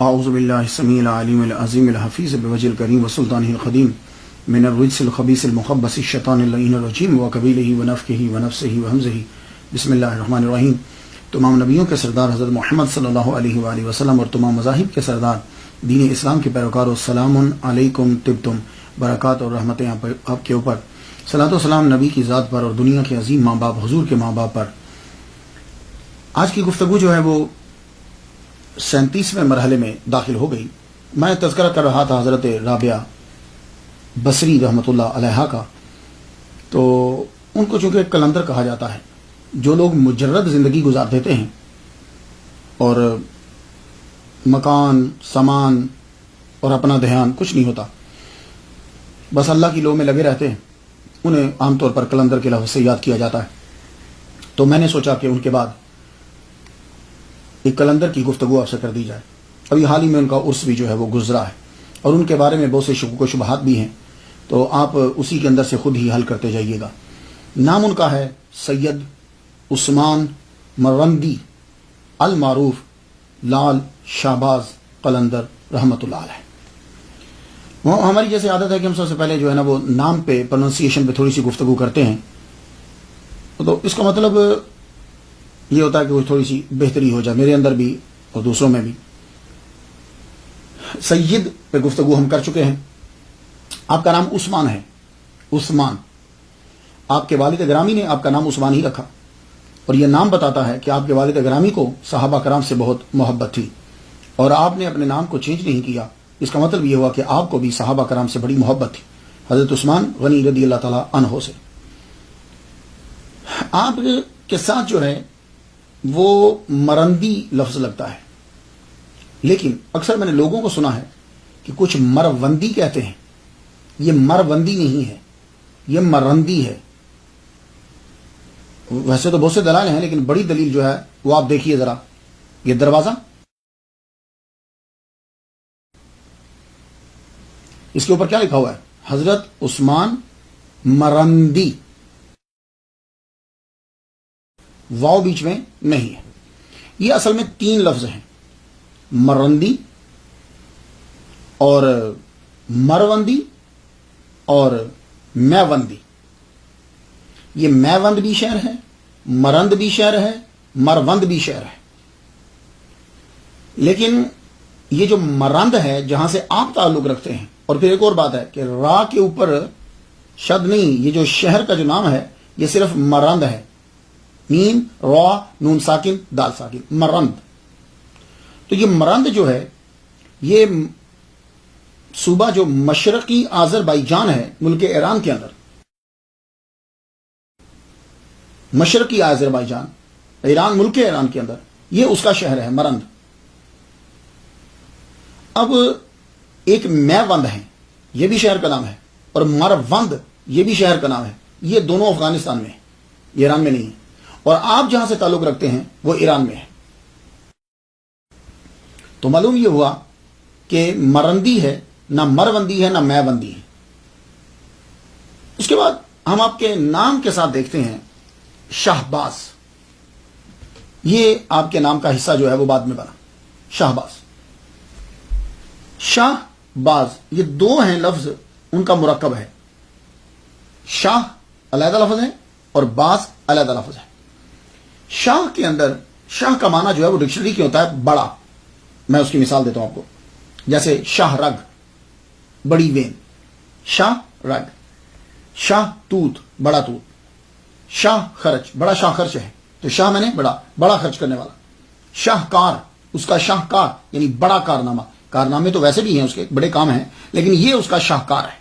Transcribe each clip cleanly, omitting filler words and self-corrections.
اعوذ باللہ السمیع العلیم العظیم الحفیظ بوجہ الکریم وسلطانہ القدیم من الرجس الخبیث المخبث الشیطان اللعین الرجیم وقبیلہ ونفخہ ونفثہ وہمزہ بسم اللہ الرحمن الرحیم۔ تمام نبیوں کے سردار حضرت محمد صلی اللہ علیہ وآلہ وسلم اور تمام مذاہب کے سردار دین اسلام کے پیروکاروں، السلام علیکم طبتم، برکات اور رحمتیں آپ کے اوپر، صلاۃ و سلام نبی کی ذات پر اور دنیا کے عظیم ماں باپ حضور کے ماں باپ پر۔ آج کی گفتگو جو ہے وہ 37ویں مرحلے میں داخل ہو گئی۔ میں تذکرہ کر رہا تھا حضرت رابعہ بصری رحمۃ اللہ علیہا کا، تو ان کو چونکہ قلندر کہا جاتا ہے، جو لوگ مجرد زندگی گزار دیتے ہیں اور مکان سامان اور اپنا دھیان کچھ نہیں ہوتا، بس اللہ کی لو میں لگے رہتے ہیں، انہیں عام طور پر قلندر کے لفظ سے یاد کیا جاتا ہے۔ تو میں نے سوچا کہ ان کے بعد ایک قلندر کی گفتگو آپ سے کر دی جائے۔ ابھی حال ہی میں ان کا عرس بھی جو ہے وہ گزرا ہے اور ان کے بارے میں بہت سے شکوک و شبہات بھی ہیں، تو آپ اسی کے اندر سے خود ہی حل کرتے جائیے گا۔ نام ان کا ہے سید عثمان مروندی المعروف لال شہباز قلندر رحمۃ اللہ علیہ۔ ہماری جیسے عادت ہے کہ ہم سب سے پہلے جو ہے نا وہ نام پہ پروننسیشن پہ تھوڑی سی گفتگو کرتے ہیں، تو اس کا مطلب یہ ہوتا ہے کہ وہ تھوڑی سی بہتری ہو جائے میرے اندر بھی اور دوسروں میں بھی۔ سید پہ گفتگو ہم کر چکے ہیں۔ آپ کا نام عثمان ہے، عثمان، آپ کے والد گرامی نے آپ کا نام عثمان ہی رکھا، اور یہ نام بتاتا ہے کہ آپ کے والد گرامی کو صحابہ کرام سے بہت محبت تھی اور آپ نے اپنے نام کو چینج نہیں کیا۔ اس کا مطلب یہ ہوا کہ آپ کو بھی صحابہ کرام سے بڑی محبت تھی، حضرت عثمان غنی رضی اللہ تعالیٰ عنہ سے۔ آپ کے ساتھ جو ہے وہ مرندی لفظ لگتا ہے، لیکن اکثر میں نے لوگوں کو سنا ہے کہ کچھ مروندی کہتے ہیں۔ یہ مروندی نہیں ہے، یہ مرندی ہے۔ ویسے تو بہت سے دلائل ہیں، لیکن بڑی دلیل جو ہے وہ آپ دیکھیے ذرا، یہ دروازہ، اس کے اوپر کیا لکھا ہوا ہے؟ حضرت عثمان مرندی، واو بیچ میں نہیں ہے۔ یہ اصل میں 3 لفظ ہیں، مرندی اور مروندی اور میوندی۔ یہ میوند بھی شہر ہے، مرند بھی شہر ہے، مروند بھی شہر ہے، لیکن یہ جو مرند ہے جہاں سے آپ تعلق رکھتے ہیں، اور پھر ایک اور بات ہے کہ را کے اوپر شد نہیں، یہ جو شہر کا جو نام ہے یہ صرف مرند ہے، میم را نون ساکن دال ساکن، مرند۔ تو یہ مرند جو ہے یہ صوبہ جو مشرقی آذربائیجان ہے ملک ایران کے اندر، مشرقی آذربائیجان ایران ملک ایران کے اندر، یہ اس کا شہر ہے مرند۔ اب ایک میوند ہے، یہ بھی شہر کا نام ہے، اور مروند یہ بھی شہر کا نام ہے۔ یہ دونوں افغانستان میں ہیں، یہ ایران میں نہیں ہے، اور آپ جہاں سے تعلق رکھتے ہیں وہ ایران میں ہے۔ تو معلوم یہ ہوا کہ مرندی ہے، نہ مروندی ہے، نہ میوندی ہے۔ اس کے بعد ہم آپ کے نام کے ساتھ دیکھتے ہیں شہباز۔ یہ آپ کے نام کا حصہ جو ہے وہ بعد میں بنا، شہباز، شاہ باز، یہ 2 ہیں لفظ، ان کا مرکب ہے۔ شاہ علیحدہ لفظ ہے اور باز علیحدہ لفظ ہے۔ شاہ کے اندر شاہ کا معنی جو ہے وہ ڈکشنری کی ہوتا ہے بڑا۔ میں اس کی مثال دیتا ہوں آپ کو، جیسے شاہ رگ، بڑی وین، شاہ رگ، شاہ توت، بڑا توت، شاہ خرچ، بڑا شاہ خرچ ہے، تو شاہ میں نے بڑا خرچ کرنے والا۔ شاہکار، اس کا شاہکار یعنی بڑا کارنامہ، کارنامے تو ویسے بھی ہیں اس کے، بڑے کام ہیں، لیکن یہ اس کا شاہکار ہے۔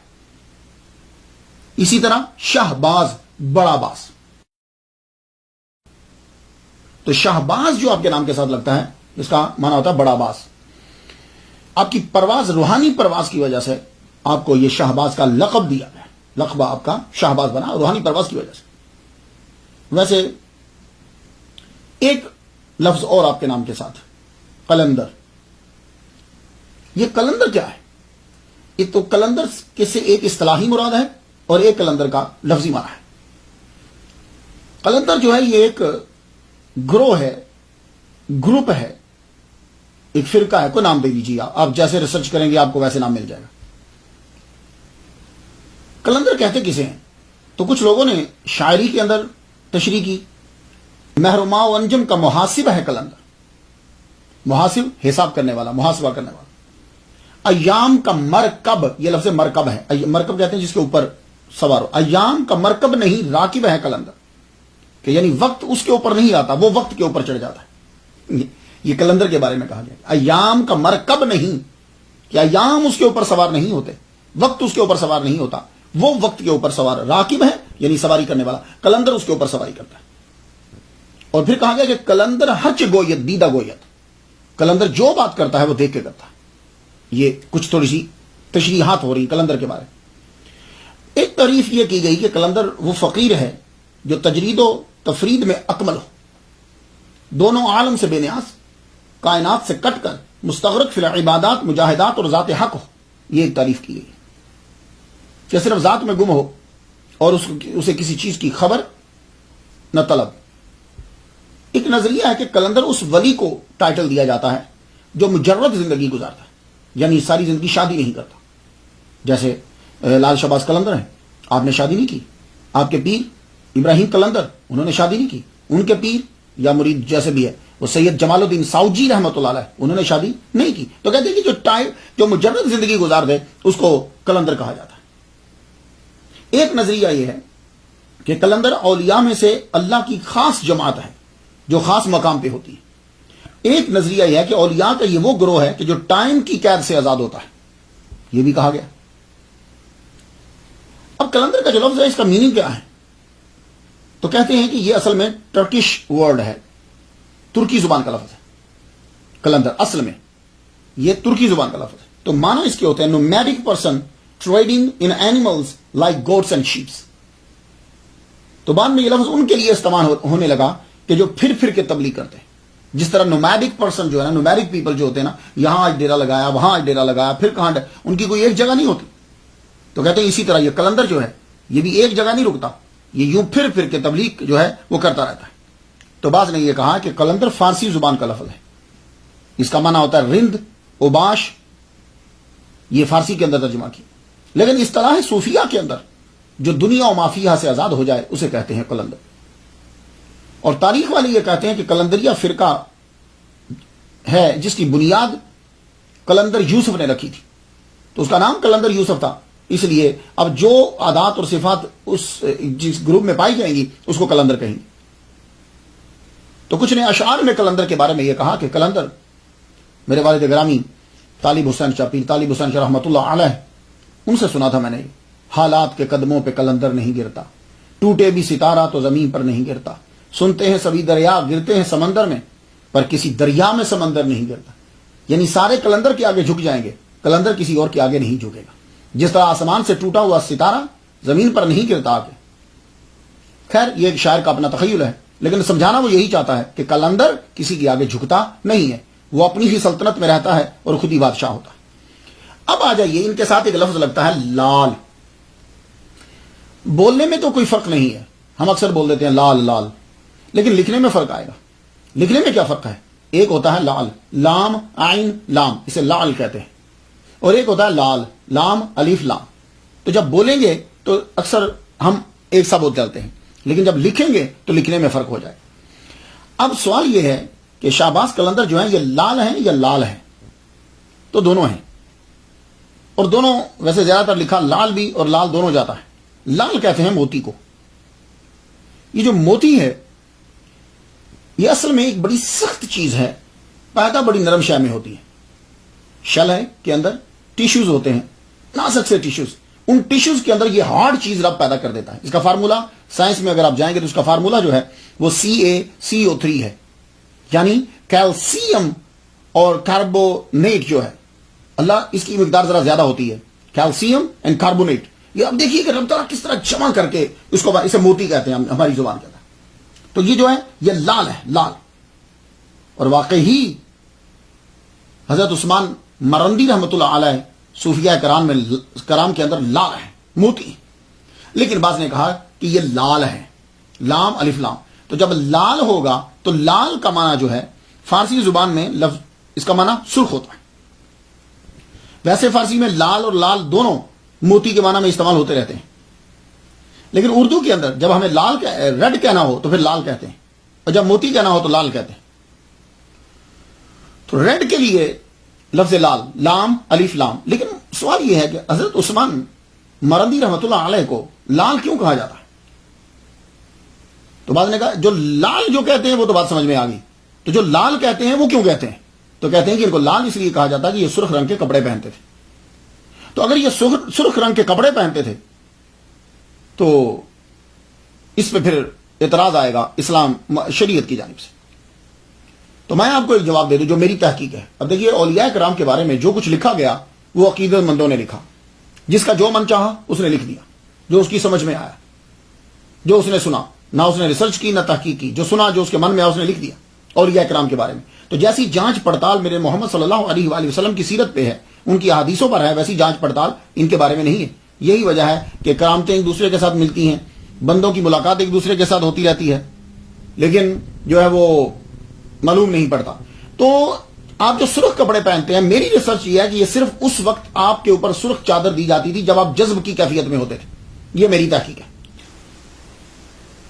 اسی طرح شہباز، بڑا باز۔ تو شہباز جو آپ کے نام کے ساتھ لگتا ہے اس کا معنی ہوتا ہے بڑا باز۔ آپ کی پرواز، روحانی پرواز کی وجہ سے آپ کو یہ شہباز کا لقب دیا گیا، لقب آپ کا شہباز بنا روحانی پرواز کی وجہ سے۔ ویسے ایک لفظ اور آپ کے نام کے ساتھ، قلندر۔ یہ قلندر کیا ہے؟ یہ تو قلندر کے سے ایک اصطلاحی مراد ہے اور ایک قلندر کا لفظی معنی ہے۔ قلندر جو ہے یہ ایک گروہ ہے، گروپ ہے ایک فرقہ ہے، کوئی نام دے دیجیے آپ جیسے ریسرچ کریں گے آپ کو ویسے نام مل جائے گا. قلندر کہتے کسے ہیں؟ تو کچھ لوگوں نے شاعری کے اندر تشریح کی. محرما و انجم کا محاسب ہے قلندر. محاسب حساب کرنے والا، محاسبہ کرنے والا. ایام کا مرکب، یہ لفظ مرکب ہے، مرکب کہتے ہیں جس کے اوپر سوار ہو. ایام کا مرکب نہیں، راکب ہے قلندر، کہ یعنی وقت اس کے اوپر نہیں آتا، وہ وقت کے اوپر چڑھ جاتا ہے. یہ قلندر کے بارے میں کہا گیا. ایام کا مرکب نہیں، کہ ایام اس کے اوپر سوار نہیں ہوتے، وقت اس کے اوپر سوار نہیں ہوتا، وہ وقت کے اوپر سوار. راکب ہے یعنی سواری کرنے والا، قلندر اس کے اوپر سواری کرتا ہے. اور پھر کہا گیا کہ قلندر ہچ گویت دیدہ گویت، قلندر جو بات کرتا ہے وہ دیکھ کے کرتا ہے. یہ کچھ تھوڑی سی تشریحات ہو رہی قلندر کے بارے میں. ایک تعریف یہ کی گئی کہ قلندر وہ فقیر ہے جو تجرید و تفرید میں اکمل ہو، دونوں عالم سے بے نیاز، کائنات سے کٹ کر مستغرق فی العبادات، مجاہدات اور ذات حق ہو. یہ ایک تعریف کی گئی کہ صرف ذات میں گم ہو اور اسے کسی چیز کی خبر نہ طلب. ایک نظریہ ہے کہ قلندر اس ولی کو ٹائٹل دیا جاتا ہے جو مجرد زندگی گزارتا ہے، یعنی ساری زندگی شادی نہیں کرتا. جیسے لال شہباز قلندر ہیں، آپ نے شادی نہیں کی. آپ کے پیر ابراہیم قلندر، انہوں نے شادی نہیں کی. ان کے پیر یا مرید جیسے بھی ہے وہ سید جمال الدین ساؤجی رحمۃ اللہ علیہ، انہوں نے شادی نہیں کی. تو کہتے ہیں کہ جو مجرد زندگی گزار دے اس کو قلندر کہا جاتا ہے. ایک نظریہ یہ ہے کہ قلندر اولیاء میں سے اللہ کی خاص جماعت ہے جو خاص مقام پہ ہوتی ہے. ایک نظریہ یہ ہے کہ اولیاء کا یہ وہ گروہ ہے کہ جو ٹائم کی قید سے آزاد ہوتا ہے، یہ بھی کہا گیا. اب قلندر کا جو لفظ ہے اس کا میننگ کیا ہے؟ تو کہتے ہیں کہ یہ اصل میں ٹرکش ورڈ ہے، ترکی زبان کا لفظ ہے. قلندر اصل میں یہ ترکی زبان کا لفظ ہے. تو معنی اس کے ہوتے ہیں nomadic person trading in animals like goats and shapes. تو بعد میں یہ لفظ ان کے لیے استعمال ہونے لگا کہ جو پھر پھر کے تبلیغ کرتے ہیں. جس طرح نومیڈک پرسن جو ہے نا، نومیڈک پیپل جو ہوتے ہیں نا، یہاں آج ڈیرا لگایا، وہاں آج ڈیرا لگایا، پھر کہاں ان کی کوئی ایک جگہ نہیں ہوتی. تو کہتے ہیں اسی طرح یہ قلندر جو ہے یہ بھی ایک جگہ نہیں رکتا، یہ یوں پھر پھر کے تبلیغ جو ہے وہ کرتا رہتا ہے. تو بعض نے یہ کہا کہ قلندر فارسی زبان کا لفظ ہے، اس کا معنی ہوتا ہے رند، اوباش، یہ فارسی کے اندر ترجمہ کیا. لیکن اصطلاح صوفیہ کے اندر جو دنیا و مافیہ سے آزاد ہو جائے اسے کہتے ہیں قلندر. اور تاریخ والے یہ کہتے ہیں کہ قلندریہ فرقہ ہے جس کی بنیاد قلندر یوسف نے رکھی تھی. تو اس کا نام قلندر یوسف تھا، اس لیے اب جو عادات اور صفات اس جس گروپ میں پائی جائیں گی اس کو قلندر کہیں گے. تو کچھ نے اشعار میں قلندر کے بارے میں یہ کہا کہ قلندر میرے والد گرامی طالب حسین شاہ، پیر طالب حسین شاہ رحمۃ اللہ علیہ، ان سے سنا تھا میں نے، حالات کے قدموں پہ قلندر نہیں گرتا، ٹوٹے بھی ستارہ تو زمین پر نہیں گرتا، سنتے ہیں سبھی دریا گرتے ہیں سمندر میں پر کسی دریا میں سمندر نہیں گرتا. یعنی سارے قلندر کے آگے جھک جائیں گے، قلندر کسی اور کے آگے نہیں جھکے گا. جس طرح آسمان سے ٹوٹا ہوا ستارہ زمین پر نہیں گرتا آگے. خیر یہ ایک شاعر کا اپنا تخیل ہے، لیکن سمجھانا وہ یہی چاہتا ہے کہ قلندر کسی کے آگے جھکتا نہیں ہے، وہ اپنی ہی سلطنت میں رہتا ہے اور خود ہی بادشاہ ہوتا ہے. اب آ جائیے، ان کے ساتھ ایک لفظ لگتا ہے لال. بولنے میں تو کوئی فرق نہیں ہے، ہم اکثر بول دیتے ہیں لال لال، لیکن لکھنے میں فرق آئے گا. لکھنے میں کیا فرق ہے؟ ایک ہوتا ہے لال، لام عین لام، اسے لال کہتے ہیں، اور ایک ہوتا ہے لال، لام الف لام. تو جب بولیں گے تو اکثر ہم ایک سا بول چلتے ہیں، لیکن جب لکھیں گے تو لکھنے میں فرق ہو جائے. اب سوال یہ ہے کہ شہباز قلندر جو ہیں یہ لال ہیں یا لال ہیں؟ تو دونوں ہیں، اور دونوں ویسے زیادہ تر لکھا لال بھی اور لال دونوں جاتا ہے. لال کہتے ہیں موتی کو. یہ جو موتی ہے یہ اصل میں ایک بڑی سخت چیز ہے، پیدا بڑی نرم شے میں ہوتی ہے. شل ہے کے اندر ٹیشوز ہوتے ہیں، نازک سے ٹیشوز، ان ٹیشوز کے اندر یہ ہارڈ چیز رب پیدا کر دیتا ہے. اس کا فارمولا سائنس میں اگر آپ جائیں گے تو اس کا فارمولا جو ہے وہ CaCO3 ہے، یعنی کیلشیم اور کاربونیٹ جو ہے، اللہ اس کی مقدار ذرا زیادہ ہوتی ہے، کیلشیم اینڈ کاربونیٹ. یہ اب دیکھیے کہ رب تعالیٰ کس طرح جمع کر کے اس کو، اسے موتی کہتے ہیں ہماری زبان کے اندر. تو یہ جو ہے یہ لال ہے، لال. اور واقعی حضرت عثمان مرندی رحمۃ اللہ علیہ صوفیہ کرام کے اندر لال ہے، موتی. لیکن بعض نے کہا کہ یہ لال ہے، لام الف لام. تو جب لال ہوگا تو لال کا معنی جو ہے فارسی زبان میں لفظ اس کا معنی سرخ ہوتا ہے. ویسے فارسی میں لال اور لال دونوں موتی کے معنی میں استعمال ہوتے رہتے ہیں، لیکن اردو کے اندر جب ہمیں ریڈ کہنا ہو تو پھر لال کہتے ہیں، اور جب موتی کہنا ہو تو لال کہتے ہیں. تو ریڈ کے لیے لفظ لال، لام الف لام. لیکن سوال یہ ہے کہ حضرت عثمان مرندی رحمۃ اللہ علیہ کو لال کیوں کہا جاتا ہے؟ تو بعض نے کہا جو لال جو کہتے ہیں وہ تو بات سمجھ میں آ گئی، تو جو لال کہتے ہیں وہ کیوں کہتے ہیں؟ تو کہتے ہیں کہ ان کو لال اس لیے کہا جاتا ہے کہ یہ سرخ رنگ کے کپڑے پہنتے تھے. تو اگر یہ سرخ رنگ کے کپڑے پہنتے تھے تو اس پہ پھر اعتراض آئے گا اسلام شریعت کی جانب سے. تو میں آپ کو ایک جواب دے دوں جو میری تحقیق ہے. اب دیکھیے اولیاء کرام کے بارے میں جو کچھ لکھا گیا وہ عقیدت مندوں نے لکھا، جس کا جو من چاہا اس نے لکھ دیا، جو اس کی سمجھ میں آیا، جو اس نے سنا، نہ اس نے ریسرچ کی نہ تحقیق کی، جو سنا جو اس کے من میں آیا اس نے لکھ دیا اولیاء کرام کے بارے میں. تو جیسی جانچ پڑتال میرے محمد صلی اللہ علیہ وآلہ وسلم کی سیرت پہ ہے، ان کی احادیثوں پر ہے، ویسی جانچ پڑتال ان کے بارے میں نہیں ہے. یہی وجہ ہے کہ کرامتیں ایک دوسرے کے ساتھ ملتی ہیں، بندوں کی ملاقات ایک دوسرے کے ساتھ ہوتی رہتی ہے، لیکن جو ہے وہ معلوم نہیں پڑتا. تو آپ جو سرخ کپڑے پہنتے ہیں، میری ریسرچ یہ ہے کہ یہ صرف اس وقت آپ کے اوپر سرخ چادر دی جاتی تھی جب آپ جذب کی کیفیت میں ہوتے تھے. یہ میری تحقیق ہے.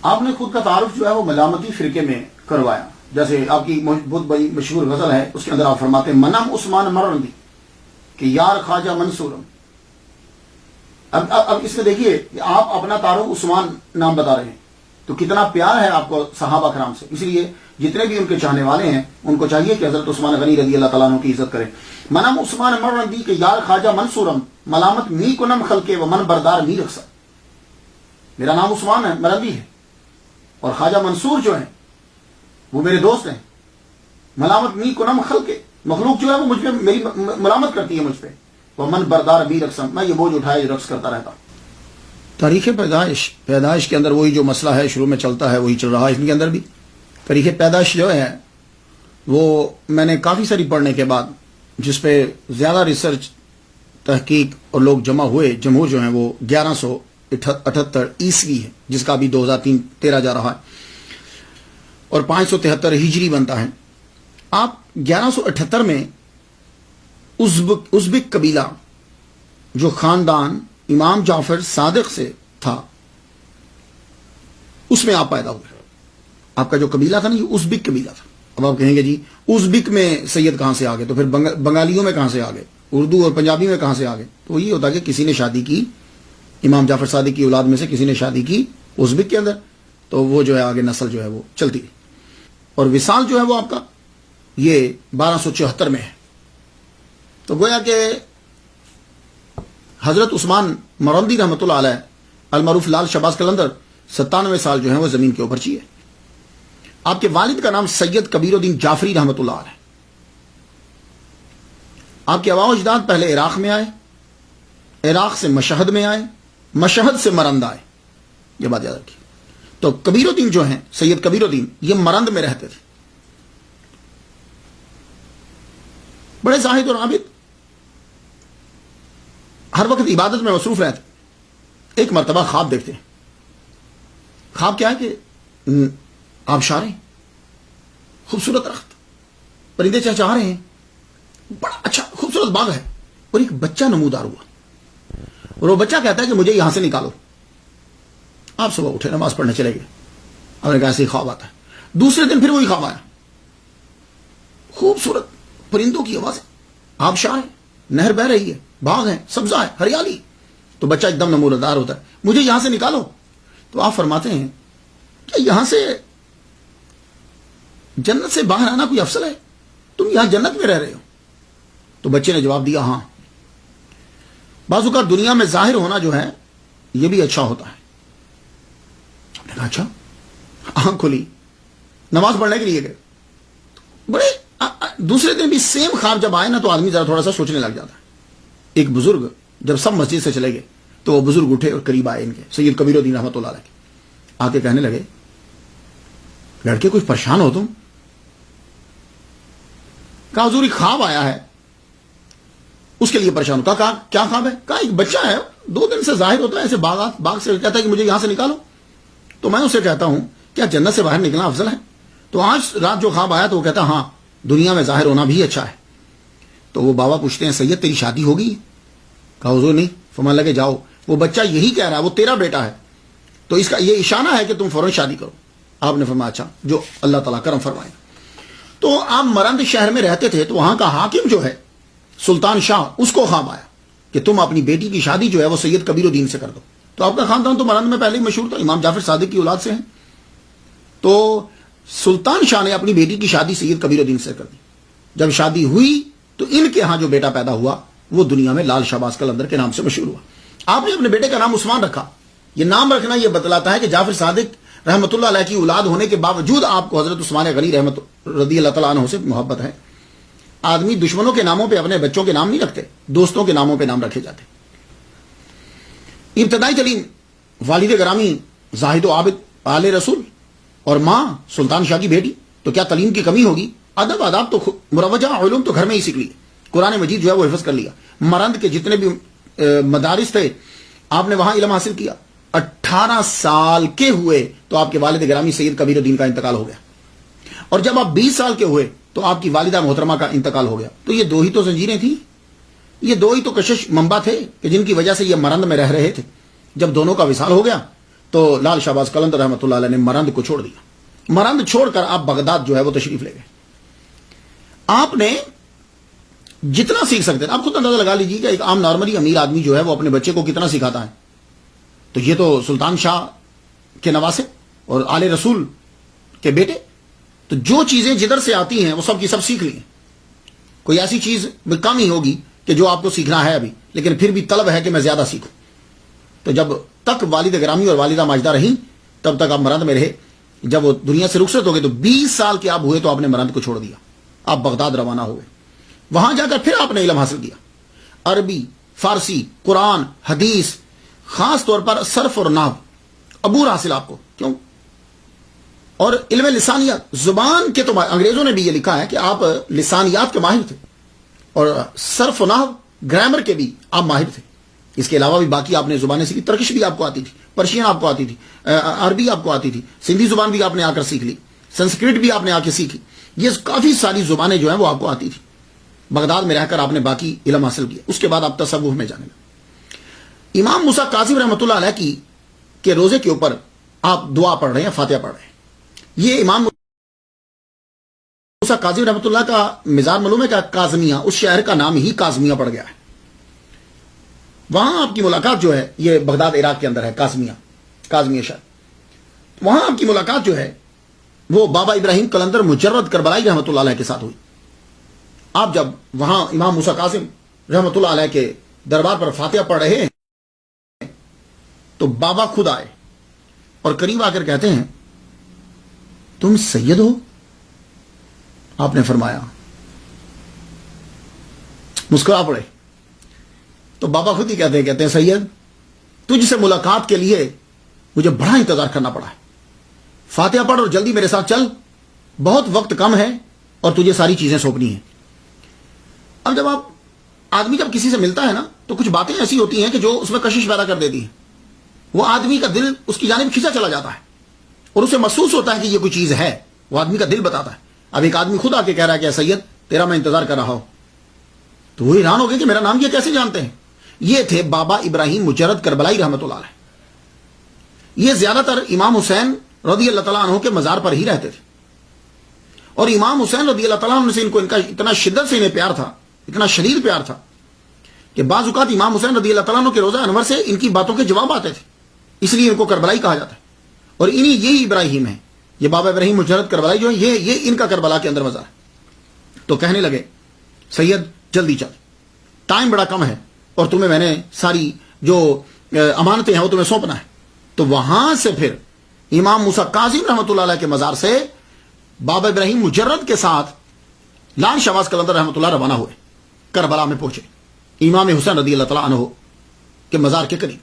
آپ نے خود کا تعارف جو ہے وہ ملامتی فرقے میں کروایا. جیسے آپ کی بہت بڑی مشہور غزل ہے، اس کے اندر آپ فرماتے ہیں منم عثمان مرندی کہ یار خواجہ منصورم. اب اس میں دیکھیے کہ آپ اپنا تعارف عثمان نام بتا رہے ہیں، تو کتنا پیار ہے آپ کو صحابہ کرام سے. اس لیے جتنے بھی ان کے چاہنے والے ہیں ان کو چاہیے کہ حضرت عثمان غنی رضی اللہ تعالیٰ عنہ کی عزت کریں. منم عثمان مرندی کہ یار خواجہ منصورم ملامت می کنم خلقے و من بردار می رخصا. میرا نام عثمان ہے، مرندی ہے، اور خواجہ منصور جو ہیں وہ میرے دوست ہیں. ملامت می کنم خلقے، مخلوق جو ہے وہ مجھ پہ میری ملامت کرتی ہے مجھ پہ. وہ من بردار بھی رقص، میں یہ بوجھ اٹھائے رقص کرتا رہتا. تاریخ پیدائش کے اندر وہی جو مسئلہ ہے شروع میں چلتا ہے وہی چل رہا ہے ان کے اندر بھی. تاریخ پیدائش جو ہے وہ میں نے کافی ساری پڑھنے کے بعد، جس پہ زیادہ ریسرچ تحقیق اور لوگ جمع ہوئے، جمہور جو ہیں وہ 1178 عیسوی ہے، جس کا ابھی 2013 جا رہا ہے، اور 573 ہجری بنتا ہے. آپ 1178 میں ازبک قبیلہ جو خاندان امام جعفر صادق سے تھا اس میں آپ پیدا ہوئے. آپ کا جو قبیلہ تھا نا یہ ازبک قبیلہ تھا. اب آپ کہیں گے جی ازبک میں سید کہاں سے آ گئے، تو پھر بنگالیوں میں کہاں سے آ گئے، اردو اور پنجابی میں کہاں سے آ گئے؟ تو یہ ہوتا کہ کسی نے شادی کی، امام جعفر صادق کی اولاد میں سے کسی نے شادی کی ازبک کے اندر، تو وہ جو ہے آگے نسل جو ہے وہ چلتی ہے. اور وصال جو ہے وہ آپ کا یہ 1274 میں ہے. تو گویا کہ حضرت عثمان مرندی رحمۃ اللہ علیہ المعروف لال شہباز قلندر 97 سال جو ہیں وہ زمین کے اوپر چیے. آپ کے والد کا نام سید کبیر الدین جعفری رحمۃ اللہ علیہ. آپ کے آباء و اجداد پہلے عراق میں آئے، عراق سے مشہد میں آئے، مشہد سے مرند آئے. یہ بات یاد رکھیے. تو کبیر الدین جو ہیں سید کبیر الدین یہ مرند میں رہتے تھے، بڑے زاہد اور عابد، ہر وقت عبادت میں مصروف رہتے. ایک مرتبہ خواب دیکھتے ہیں. خواب کیا ہے کہ آبشار ہیں، خوبصورت درخت، پرندے چہچہا رہے ہیں، بڑا اچھا خوبصورت باغ ہے، اور ایک بچہ نمودار ہوا، اور وہ بچہ کہتا ہے کہ مجھے یہاں سے نکالو. آپ صبح اٹھے نماز پڑھنے چلے گئے. آپ نے کہا ایسے ہی خواب آتا ہے. دوسرے دن پھر وہی خواب آیا، خوبصورت پرندوں کی آواز ہے، آبشار ہے، نہر بہ رہی ہے، باغ ہے، سبزہ ہے، ہریالی. تو بچہ ایک دم نمودار ہوتا ہے، مجھے یہاں سے نکالو. تو آپ فرماتے ہیں کہ یہاں سے جنت سے باہر آنا کوئی افضل ہے؟ تم یہاں جنت میں رہ رہے ہو. تو بچے نے جواب دیا ہاں، بعض اوقات دنیا میں ظاہر ہونا جو ہے یہ بھی اچھا ہوتا ہے. ہم نے کہا اچھا. آنکھ کھلی، نماز پڑھنے کے لیے گئے. بڑے دوسرے دن بھی سیم خواب جب آئے نا تو آدمی ذرا تھوڑا سا سوچنے لگ جاتا ہے. ایک بزرگ جب سب مسجد سے چلے گئے تو وہ بزرگ اٹھے اور قریب آئے ان کے سید کبیر الدین رحمۃ اللہ علیہ، آ کے کہنے لگے لڑکے کچھ پریشان ہو تم؟ کہا حضور ایک خواب آیا ہے اس کے لیے پریشان ہو. کہا کیا خواب ہے؟ کہا ایک بچہ ہے 2 دن سے ظاہر ہوتا ہے ایسے باغ سے، کہتا ہے کہ مجھے یہاں سے نکالو. تو میں اسے کہتا ہوں کیا جنت سے باہر نکلنا افضل ہے؟ تو آج رات جو خواب آیا تو وہ کہتا ہاں دنیا میں ظاہر ہونا بھی اچھا ہے. تو وہ بابا پوچھتے ہیں سید تیری شادی ہوگی؟ کہا حضور نہیں. فرمان لگے جاؤ وہ بچہ یہی کہہ رہا ہے، وہ تیرا بیٹا ہے، تو اس کا یہ اشارہ ہے کہ تم فوراً شادی کرو. آپ نے فرمایا اچھا، جو اللہ تعالیٰ کرم فرمائے. تو آپ مرند شہر میں رہتے تھے، تو وہاں کا حاکم جو ہے سلطان شاہ، اس کو خواب آیا کہ تم اپنی بیٹی کی شادی جو ہے وہ سید کبیر الدین سے کر دو. تو آپ کا خاندان تو مرند میں پہلے ہی مشہور تھا، امام جعفر صادق کی اولاد سے ہیں. تو سلطان شاہ نے اپنی بیٹی کی شادی سید کبیر الدین سے کر دی. جب شادی ہوئی تو ان کے ہاں جو بیٹا پیدا ہوا وہ دنیا میں لال شہباز قلندر کے نام سے مشہور ہوا. آپ نے اپنے بیٹے کا نام عثمان رکھا. یہ نام رکھنا یہ بتلاتا ہے کہ جعفر صادق رحمۃ اللہ علیہ کی اولاد ہونے کے باوجود آپ کو حضرت عثمان غنی رحمت رضی اللہ تعالیٰ عنہ سے محبت ہے. آدمی دشمنوں کے ناموں پہ اپنے بچوں کے نام نہیں رکھتے، دوستوں کے ناموں پہ نام رکھے جاتے. ابتدائی تعلیم والد گرامی زاہد و عابد آل رسول اور ماں سلطان شاہ کی بیٹی، تو کیا تعلیم کی کمی ہوگی؟ ادب آداب تو مروجہ علوم تو گھر میں ہی سیکھ لی. قرآن مجید جو ہے وہ حفظ کر لیا. مرند کے جتنے بھی مدارس تھے آپ نے وہاں علم حاصل کیا. 18 سال کے ہوئے تو آپ کے والد گرامی سید کبیر الدین کا انتقال ہو گیا، اور جب آپ 20 سال کے ہوئے تو آپ کی والدہ محترمہ کا انتقال ہو گیا. تو یہ دو ہی تو زنجیریں تھیں، یہ دو ہی تو کشش منبع تھے کہ جن کی وجہ سے یہ مرند میں رہ رہے تھے. جب دونوں کا وصال ہو گیا تو لال شہباز قلندر رحمۃ اللہ علیہ نے مرند کو چھوڑ دیا. مرند چھوڑ کر آپ بغداد جو ہے وہ تشریف لے گئے. آپ نے جتنا سیکھ سکتے تھے، آپ خود اندازہ لگا لیجیے کہ ایک عام نارملی امیر آدمی جو ہے وہ اپنے بچے کو کتنا سکھاتا ہے. تو یہ تو سلطان شاہ کے نواسے اور آل رسول کے بیٹے، تو جو چیزیں جدھر سے آتی ہیں وہ سب کی سب سیکھ لی ہیں. کوئی ایسی چیز کم ہی ہوگی کہ جو آپ کو سیکھنا ہے ابھی، لیکن پھر بھی طلب ہے کہ میں زیادہ سیکھوں. تو جب تک والد گرامی اور والدہ ماجدہ رہیں تب تک آپ مرند میں رہے. جب وہ دنیا سے رخصت ہو گئے تو 20 سال کے آپ ہوئے تو آپ نے مرند کو چھوڑ دیا. آپ بغداد روانہ ہوئے. وہاں جا کر پھر آپ نے علم حاصل کیا، عربی، فارسی، قرآن، حدیث، خاص طور پر صرف اور نحو عبور حاصل آپ کو. کیوں؟ اور علم لسانیات، زبان کے تو انگریزوں نے بھی یہ لکھا ہے کہ آپ لسانیات کے ماہر تھے، اور صرف و نحو گرامر کے بھی آپ ماہر تھے. اس کے علاوہ بھی باقی آپ نے زبانیں سیکھی. ترکش بھی آپ کو آتی تھی، پرشین آپ کو آتی تھی، عربی آپ کو آتی تھی، سندھی زبان بھی آپ نے آ کر سیکھ لی، سنسکرت بھی آپ نے آ کے سیکھی. یہ کافی ساری زبانیں جو ہیں وہ آپ کو آتی تھی. بغداد میں رہ کر آپ نے باقی علم حاصل کیا. اس کے بعد آپ تصوف میں جانے لگے. امام موسیٰ کاظم رحمۃ اللہ علیہ کی کے روزے کے اوپر آپ دعا پڑھ رہے ہیں، فاتحہ پڑھ رہے ہیں. یہ امام موسیٰ کاظم رحمۃ اللہ کا مزار معلوم ہے کہ کاظمیہ، اس شہر کا نام ہی کاظمیہ پڑ گیا ہے. وہاں آپ کی ملاقات جو ہے، یہ بغداد عراق کے اندر ہے، کاظمیہ شہر. وہاں آپ کی ملاقات جو ہے وہ بابا ابراہیم قلندر مجرد کربلائی رحمۃ اللہ علیہ کے ساتھ ہوئی. آپ جب وہاں امام موسیٰ کاظم رحمۃ اللہ علیہ کے دربار پر فاتحہ پڑھ رہے ہیں تو بابا خود آئے اور قریب آ کر کہتے ہیں تم سید ہو؟ آپ نے فرمایا، مسکرا پڑے. تو بابا خود ہی کہتے ہیں سید، تجھ سے ملاقات کے لیے مجھے بڑا انتظار کرنا پڑا ہے. فاتحہ پڑھ اور جلدی میرے ساتھ چل، بہت وقت کم ہے اور تجھے ساری چیزیں سونپنی ہیں. اب جب آدمی جب کسی سے ملتا ہے نا تو کچھ باتیں ایسی ہوتی ہیں کہ جو اس میں کشش پیدا کر دیتی ہیں. وہ آدمی کا دل اس کی جانب کھینچا چلا جاتا ہے اور اسے محسوس ہوتا ہے کہ یہ کوئی چیز ہے. وہ آدمی کا دل بتاتا ہے. اب ایک آدمی خود آ کے کہہ رہا ہے کہ سید تیرا میں انتظار کر رہا ہوں، تو وہ حیران ہو گئے کہ میرا نام یہ کیسے جانتے ہیں. یہ تھے بابا ابراہیم مجرد کربلائی رحمۃ اللہ علیہ. یہ زیادہ تر امام حسین رضی اللہ تعالیٰ عنہ کے مزار پر ہی رہتے تھے، اور امام حسین رضی اللہ تعالیٰ عنہ سے ان کا اتنا شدت سے انہیں پیار تھا، اتنا شدید پیار تھا کہ بعض اوقات امام حسین رضی اللہ تعالیٰ عنہ کے روزہ انور سے ان کی باتوں کے جواب آتے تھے. اس لیے ان کو کربلائی کہا جاتا ہے. اور یہی ابراہیم ہے، یہ بابا ابراہیم مجرد کربلائی جو ہے یہ ان کا کربلا کے اندر مزار ہے. تو کہنے لگے سید جلدی چل، ٹائم بڑا کم ہے اور تمہیں میں نے ساری جو امانتیں ہیں وہ تمہیں سونپنا ہے. تو وہاں سے پھر امام موسیٰ کاظم رحمۃ اللہ علیہ کے مزار سے بابا ابراہیم مجرد کے ساتھ لال شہباز قلندر رحمۃ اللہ روانہ ہوئے. کربلا میں پہنچے امام حسین رضی اللہ تعالیٰ عنہ کے مزار کے قریب.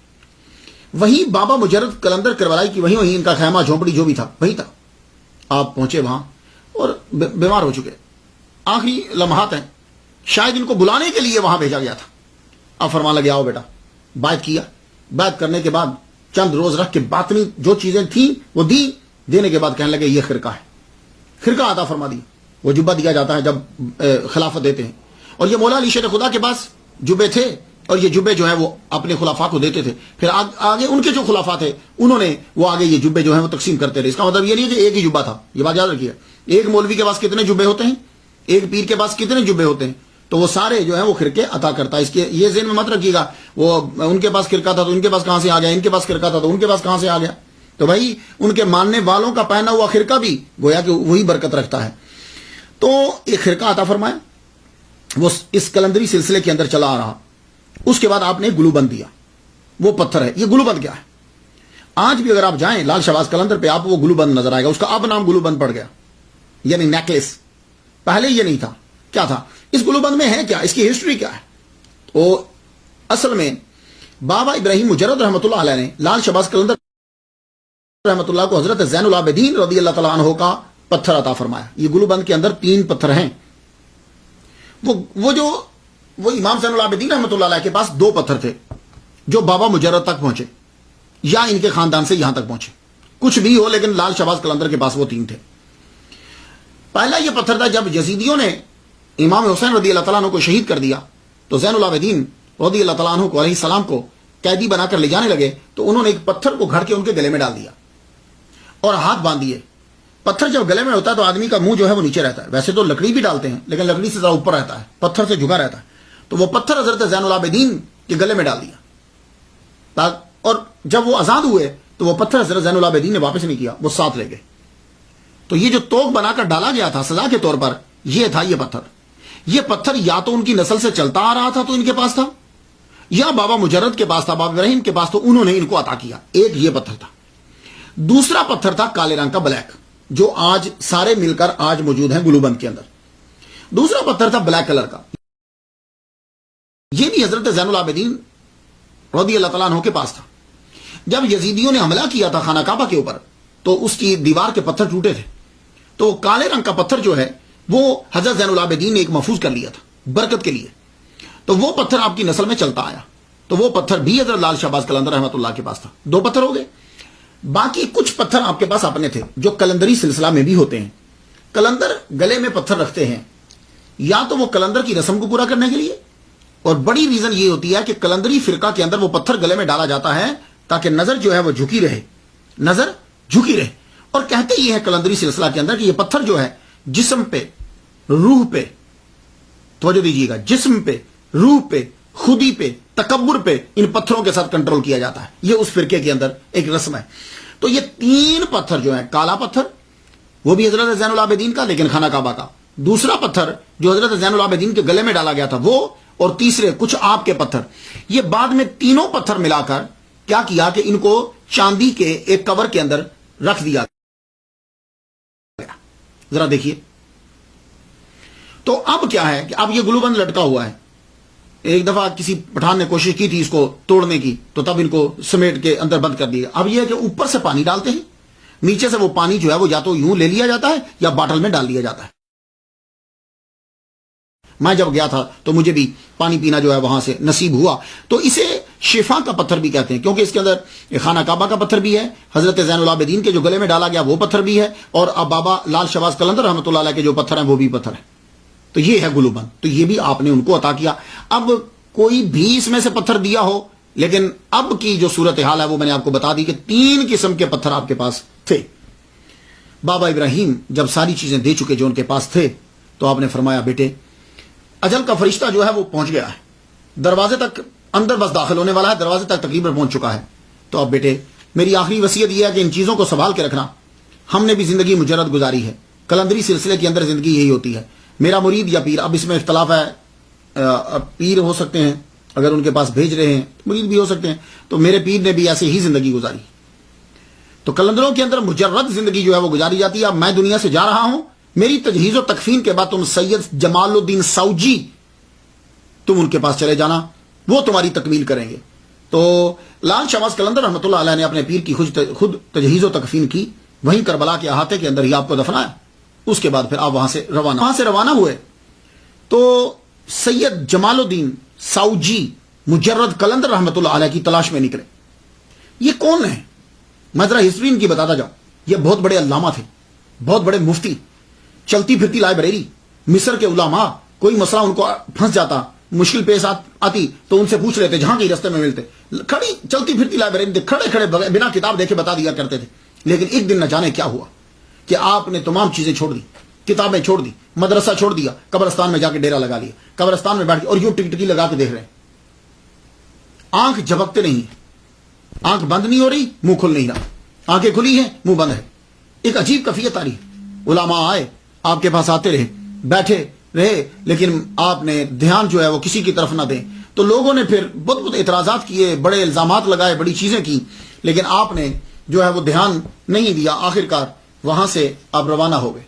وہیں بابا مجرد قلندر کربلائی کی وہیں ان کا خیمہ جھونپڑی جو بھی تھا وہی تھا. آپ پہنچے وہاں اور بیمار ہو چکے، آخری لمحات ہیں، شاید ان کو بلانے کے لیے وہاں بھیجا گیا تھا. آپ فرمان لگے آؤ بیٹا. بیعت کیا. بیعت کرنے کے بعد چند روز رکھ کے باطنی جو چیزیں تھیں وہ دینے کے بعد کہنے لگے یہ خرقہ ہے، خرقہ عطا فرما دی. وہ جبہ دیا جاتا ہے جب خلافت دیتے ہیں. اور یہ مولا علی شیر خدا کے پاس جبے تھے اور یہ جبے جو ہیں وہ اپنے خلافاء کو دیتے تھے. پھر آگے ان کے جو خلافاء تھے انہوں نے وہ آگے یہ جبے جو ہیں وہ تقسیم کرتے رہے. اس کا مطلب یہ نہیں ہے کہ ایک ہی جبہ تھا, یہ بات یاد رکھیے. ایک مولوی کے پاس کتنے جبے ہوتے ہیں, ایک پیر کے پاس کتنے جبے ہوتے ہیں, تو وہ سارے جو ہیں وہ خرقے عطا کرتا ہے. اس کے یہ ذہن میں مت رکھیے گا وہ ان کے پاس خرقہ تھا تو ان کے پاس کہاں سے آ گیا, ان کے پاس خرقہ تھا تو ان کے پاس کہاں سے آ گیا. تو بھائی ان کے ماننے والوں کا پہنا ہوا خرقہ بھی گویا کہ وہی برکت رکھتا ہے. تو ایک خرقہ عطا فرمایا, وہ اس کلندری سلسلے کے اندر چلا آ رہا. اس کے بعد آپ نے گلو بند دیا, وہ پتھر ہے. یہ گلو بند کیا ہے؟ آج بھی اگر آپ جائیں لال شہباز کلندر پہ آپ وہ گلو بند نظر آئے گا. اس کا اب نام گلو بند پڑ گیا, یعنی نیکلس. پہلے یہ نہیں تھا. کیا تھا اس گلو بند میں؟ ہے کیا, اس کی ہسٹری کیا ہے؟ وہ اصل میں بابا ابراہیم مجرد رحمۃ اللہ علیہ نے لال شہباز کلندر رحمۃ اللہ کو حضرت زین العابدین رضی اللہ تعالیٰ عنہ کا پتھر عطا فرمایا. یہ گلو بند کے اندر 3 پتھر ہیں. وہ امام زین العابدین رحمۃ اللہ علیہ کے پاس 2 پتھر تھے جو بابا مجرد تک پہنچے یا ان کے خاندان سے یہاں تک پہنچے. کچھ بھی ہو لیکن لال شہباز کلندر کے پاس وہ 3 تھے. پہلا یہ پتھر تھا جب یزیدیوں نے امام حسین رضی اللہ تعالیٰ عنہ کو شہید کر دیا تو زین العابدین رضی اللہ تعالیٰ عنہ کو علیہ السلام کو قیدی بنا کر لے جانے لگے تو انہوں نے ایک پتھر کو گھڑ کے ان کے گلے میں ڈال دیا اور ہاتھ باندھ دیے. پتھر جب گلے میں ہوتا ہے تو آدمی کا منہ جو ہے وہ نیچے رہتا ہے. ویسے تو لکڑی بھی ڈالتے ہیں لیکن لکڑی سے ذرا اوپر رہتا ہے, پتھر سے جھکا رہتا ہے. تو وہ پتھر حضرت زین العابدین کے گلے میں ڈال دیا اور جب وہ آزاد ہوئے تو وہ پتھر حضرت زین العابدین نے واپس نہیں کیا, وہ ساتھ لے گئے. تو یہ جو توق بنا کر ڈالا گیا تھا سزا کے طور پر, یہ تھا یہ پتھر. یہ پتھر یا تو ان کی نسل سے چلتا آ رہا تھا تو ان کے پاس تھا, یا بابا مجرد کے پاس تھا, بابا ابراہیم کے پاس, تو انہوں نے ان کو عطا کیا. ایک یہ پتھر تھا. دوسرا پتھر تھا کالے رنگ کا بلیک, جو آج سارے مل کر آج موجود ہیں گلو بند کے اندر. دوسرا پتھر تھا بلیک کلر کا. یہ بھی حضرت زین العابدین رضی اللہ تعالیٰ عنہ کے پاس تھا. جب یزیدیوں نے حملہ کیا تھا خانہ کعبہ کے اوپر تو اس کی دیوار کے پتھر ٹوٹے تھے, تو کالے رنگ کا پتھر جو ہے وہ حضرت زین العابدین نے ایک محفوظ کر لیا تھا برکت کے لیے. تو وہ پتھر آپ کی نسل میں چلتا آیا. تو وہ پتھر بھی حضرت لال شہباز کلندر رحمۃ اللہ کے پاس تھا. 2 پتھر ہو گئے. باقی کچھ پتھر آپ کے پاس اپنے تھے جو کلندری سلسلہ میں بھی ہوتے ہیں. کلندر گلے میں پتھر رکھتے ہیں یا تو وہ کلندر کی رسم کو پورا کرنے کے لیے, اور بڑی ریزن یہ ہوتی ہے کہ کلندری فرقہ کے اندر وہ پتھر گلے میں ڈالا جاتا ہے تاکہ نظر جو ہے وہ جھکی رہے, نظر جھکی رہے. اور کہتے یہ ہے کلندری سلسلہ کے اندر کہ یہ پتھر جو ہے جسم پہ, روح پہ, توجہ دیجیے گا, جسم پہ, روح پہ, خودی پہ, تکبر پہ ان پتھروں کے ساتھ کنٹرول کیا جاتا ہے. یہ اس فرقے کے اندر ایک رسم ہے. تو یہ 3 پتھر جو ہیں, کالا پتھر وہ بھی حضرت زین العابدین کا لیکن خانہ کعبہ کا, دوسرا پتھر جو حضرت زین العابدین کے گلے میں ڈالا گیا تھا وہ, اور تیسرے کچھ آپ کے پتھر. یہ بعد میں تینوں پتھر ملا کر کیا کیا کہ ان کو چاندی کے ایک کور کے اندر رکھ دیا گیا. ذرا دیکھیے. تو اب کیا ہے کہ اب یہ گلو بند لٹکا ہوا ہے. ایک دفعہ کسی پٹھان نے کوشش کی تھی اس کو توڑنے کی تو تب ان کو سمیٹ کے اندر بند کر دیا. اب یہ ہے کہ اوپر سے پانی ڈالتے ہیں, نیچے سے وہ پانی جو ہے وہ یا تو یوں لے لیا جاتا ہے یا باٹل میں ڈال لیا جاتا ہے. میں جب گیا تھا تو مجھے بھی پانی پینا جو ہے وہاں سے نصیب ہوا. تو اسے شفا کا پتھر بھی کہتے ہیں کیونکہ اس کے اندر خانہ کعبہ کا پتھر بھی ہے, حضرت زین العابدین کے جو گلے میں ڈالا گیا وہ پتھر بھی ہے, اور اب بابا لال شہباز کلندر رحمۃ اللہ علیہ کے جو پتھر ہیں وہ بھی پتھر ہیں. تو یہ ہے گلو بند. تو یہ بھی آپ نے ان کو عطا کیا. اب کوئی بھی اس میں سے پتھر دیا ہو, لیکن اب کی جو صورتحال ہے وہ میں نے آپ کو بتا دی کہ 3 قسم کے پتھر آپ کے پاس تھے. بابا ابراہیم جب ساری چیزیں دے چکے جو ان کے پاس تھے تو آپ نے فرمایا بیٹے اجل کا فرشتہ جو ہے وہ پہنچ گیا ہے, دروازے تک اندر بس داخل ہونے والا ہے, دروازے تک تقریباً پہنچ چکا ہے. تو اب بیٹے میری آخری وصیت یہ ہے کہ ان چیزوں کو سنبھال کے رکھنا. ہم نے بھی زندگی مجرد گزاری ہے, کلندری سلسلے کے اندر زندگی یہی ہوتی ہے. میرا مرید یا پیر, اب اس میں اختلاف ہے, پیر ہو سکتے ہیں اگر ان کے پاس بھیج رہے ہیں, مرید بھی ہو سکتے ہیں. تو میرے پیر نے بھی ایسے ہی زندگی گزاری. تو کلندروں کے اندر مجرد زندگی جو ہے وہ گزاری جاتی ہے. اب میں دنیا سے جا رہا ہوں, میری تجہیز و تکفین کے بعد تم سید جمال الدین ساوجی تم ان کے پاس چلے جانا, وہ تمہاری تکمیل کریں گے. تو لال شہباز کلندر رحمۃ اللہ علیہ نے اپنے پیر کی خود تجہیز و تکفین کی, وہیں کربلا کے احاطے کے اندر ہی آپ کو دفنایا. اس کے بعد پھر آپ وہاں سے روانہ ہوئے. تو سید جمال الدین ساوجی مجرد کلندر رحمۃ اللہ علیہ کی تلاش میں نکلے. یہ کون ہیں؟ میں ذرا ہسٹری ان کی بتاتا جاؤں. یہ بہت بڑے علامہ تھے, بہت بڑے مفتی. چلتی پھرتی لائبریری، مصر کے علماء کوئی مسئلہ ان کو پھنس جاتا، مشکل پیش آتی تو ان سے پوچھ لیتے جہاں کہیں رستے میں ملتے، کھڑی چلتی پھرتی لائبریری کھڑے کھڑے بنا کتاب دیکھے بتا دیا کرتے تھے. لیکن ایک دن نہ جانے کیا ہوا کہ آپ نے تمام چیزیں چھوڑ دی، کتابیں چھوڑ دی، مدرسہ چھوڑ دیا، قبرستان میں جا کے ڈیرا لگا لیا، قبرستان میں بیٹھ کے اور یوں ٹکٹکی لگا کے دیکھ رہے ہیں، آنکھ جھپکتے نہیں ہیں، آنکھ بند نہیں ہو رہی، منہ کھل نہیں رہا، آنکھیں کھلی ہیں منہ بند ہے. ایک عجیب کیفیت آ رہی. علماء آئے آپ کے پاس، آتے رہے، بیٹھے رہے، لیکن آپ نے دھیان جو ہے وہ کسی کی طرف نہ دیں. تو لوگوں نے پھر بہت اعتراضات کیے، بڑے الزامات لگائے، بڑی چیزیں کی، لیکن آپ نے جو ہے وہ دھیان نہیں دیا. آخرکار وہاں سے آپ روانہ ہو گئے.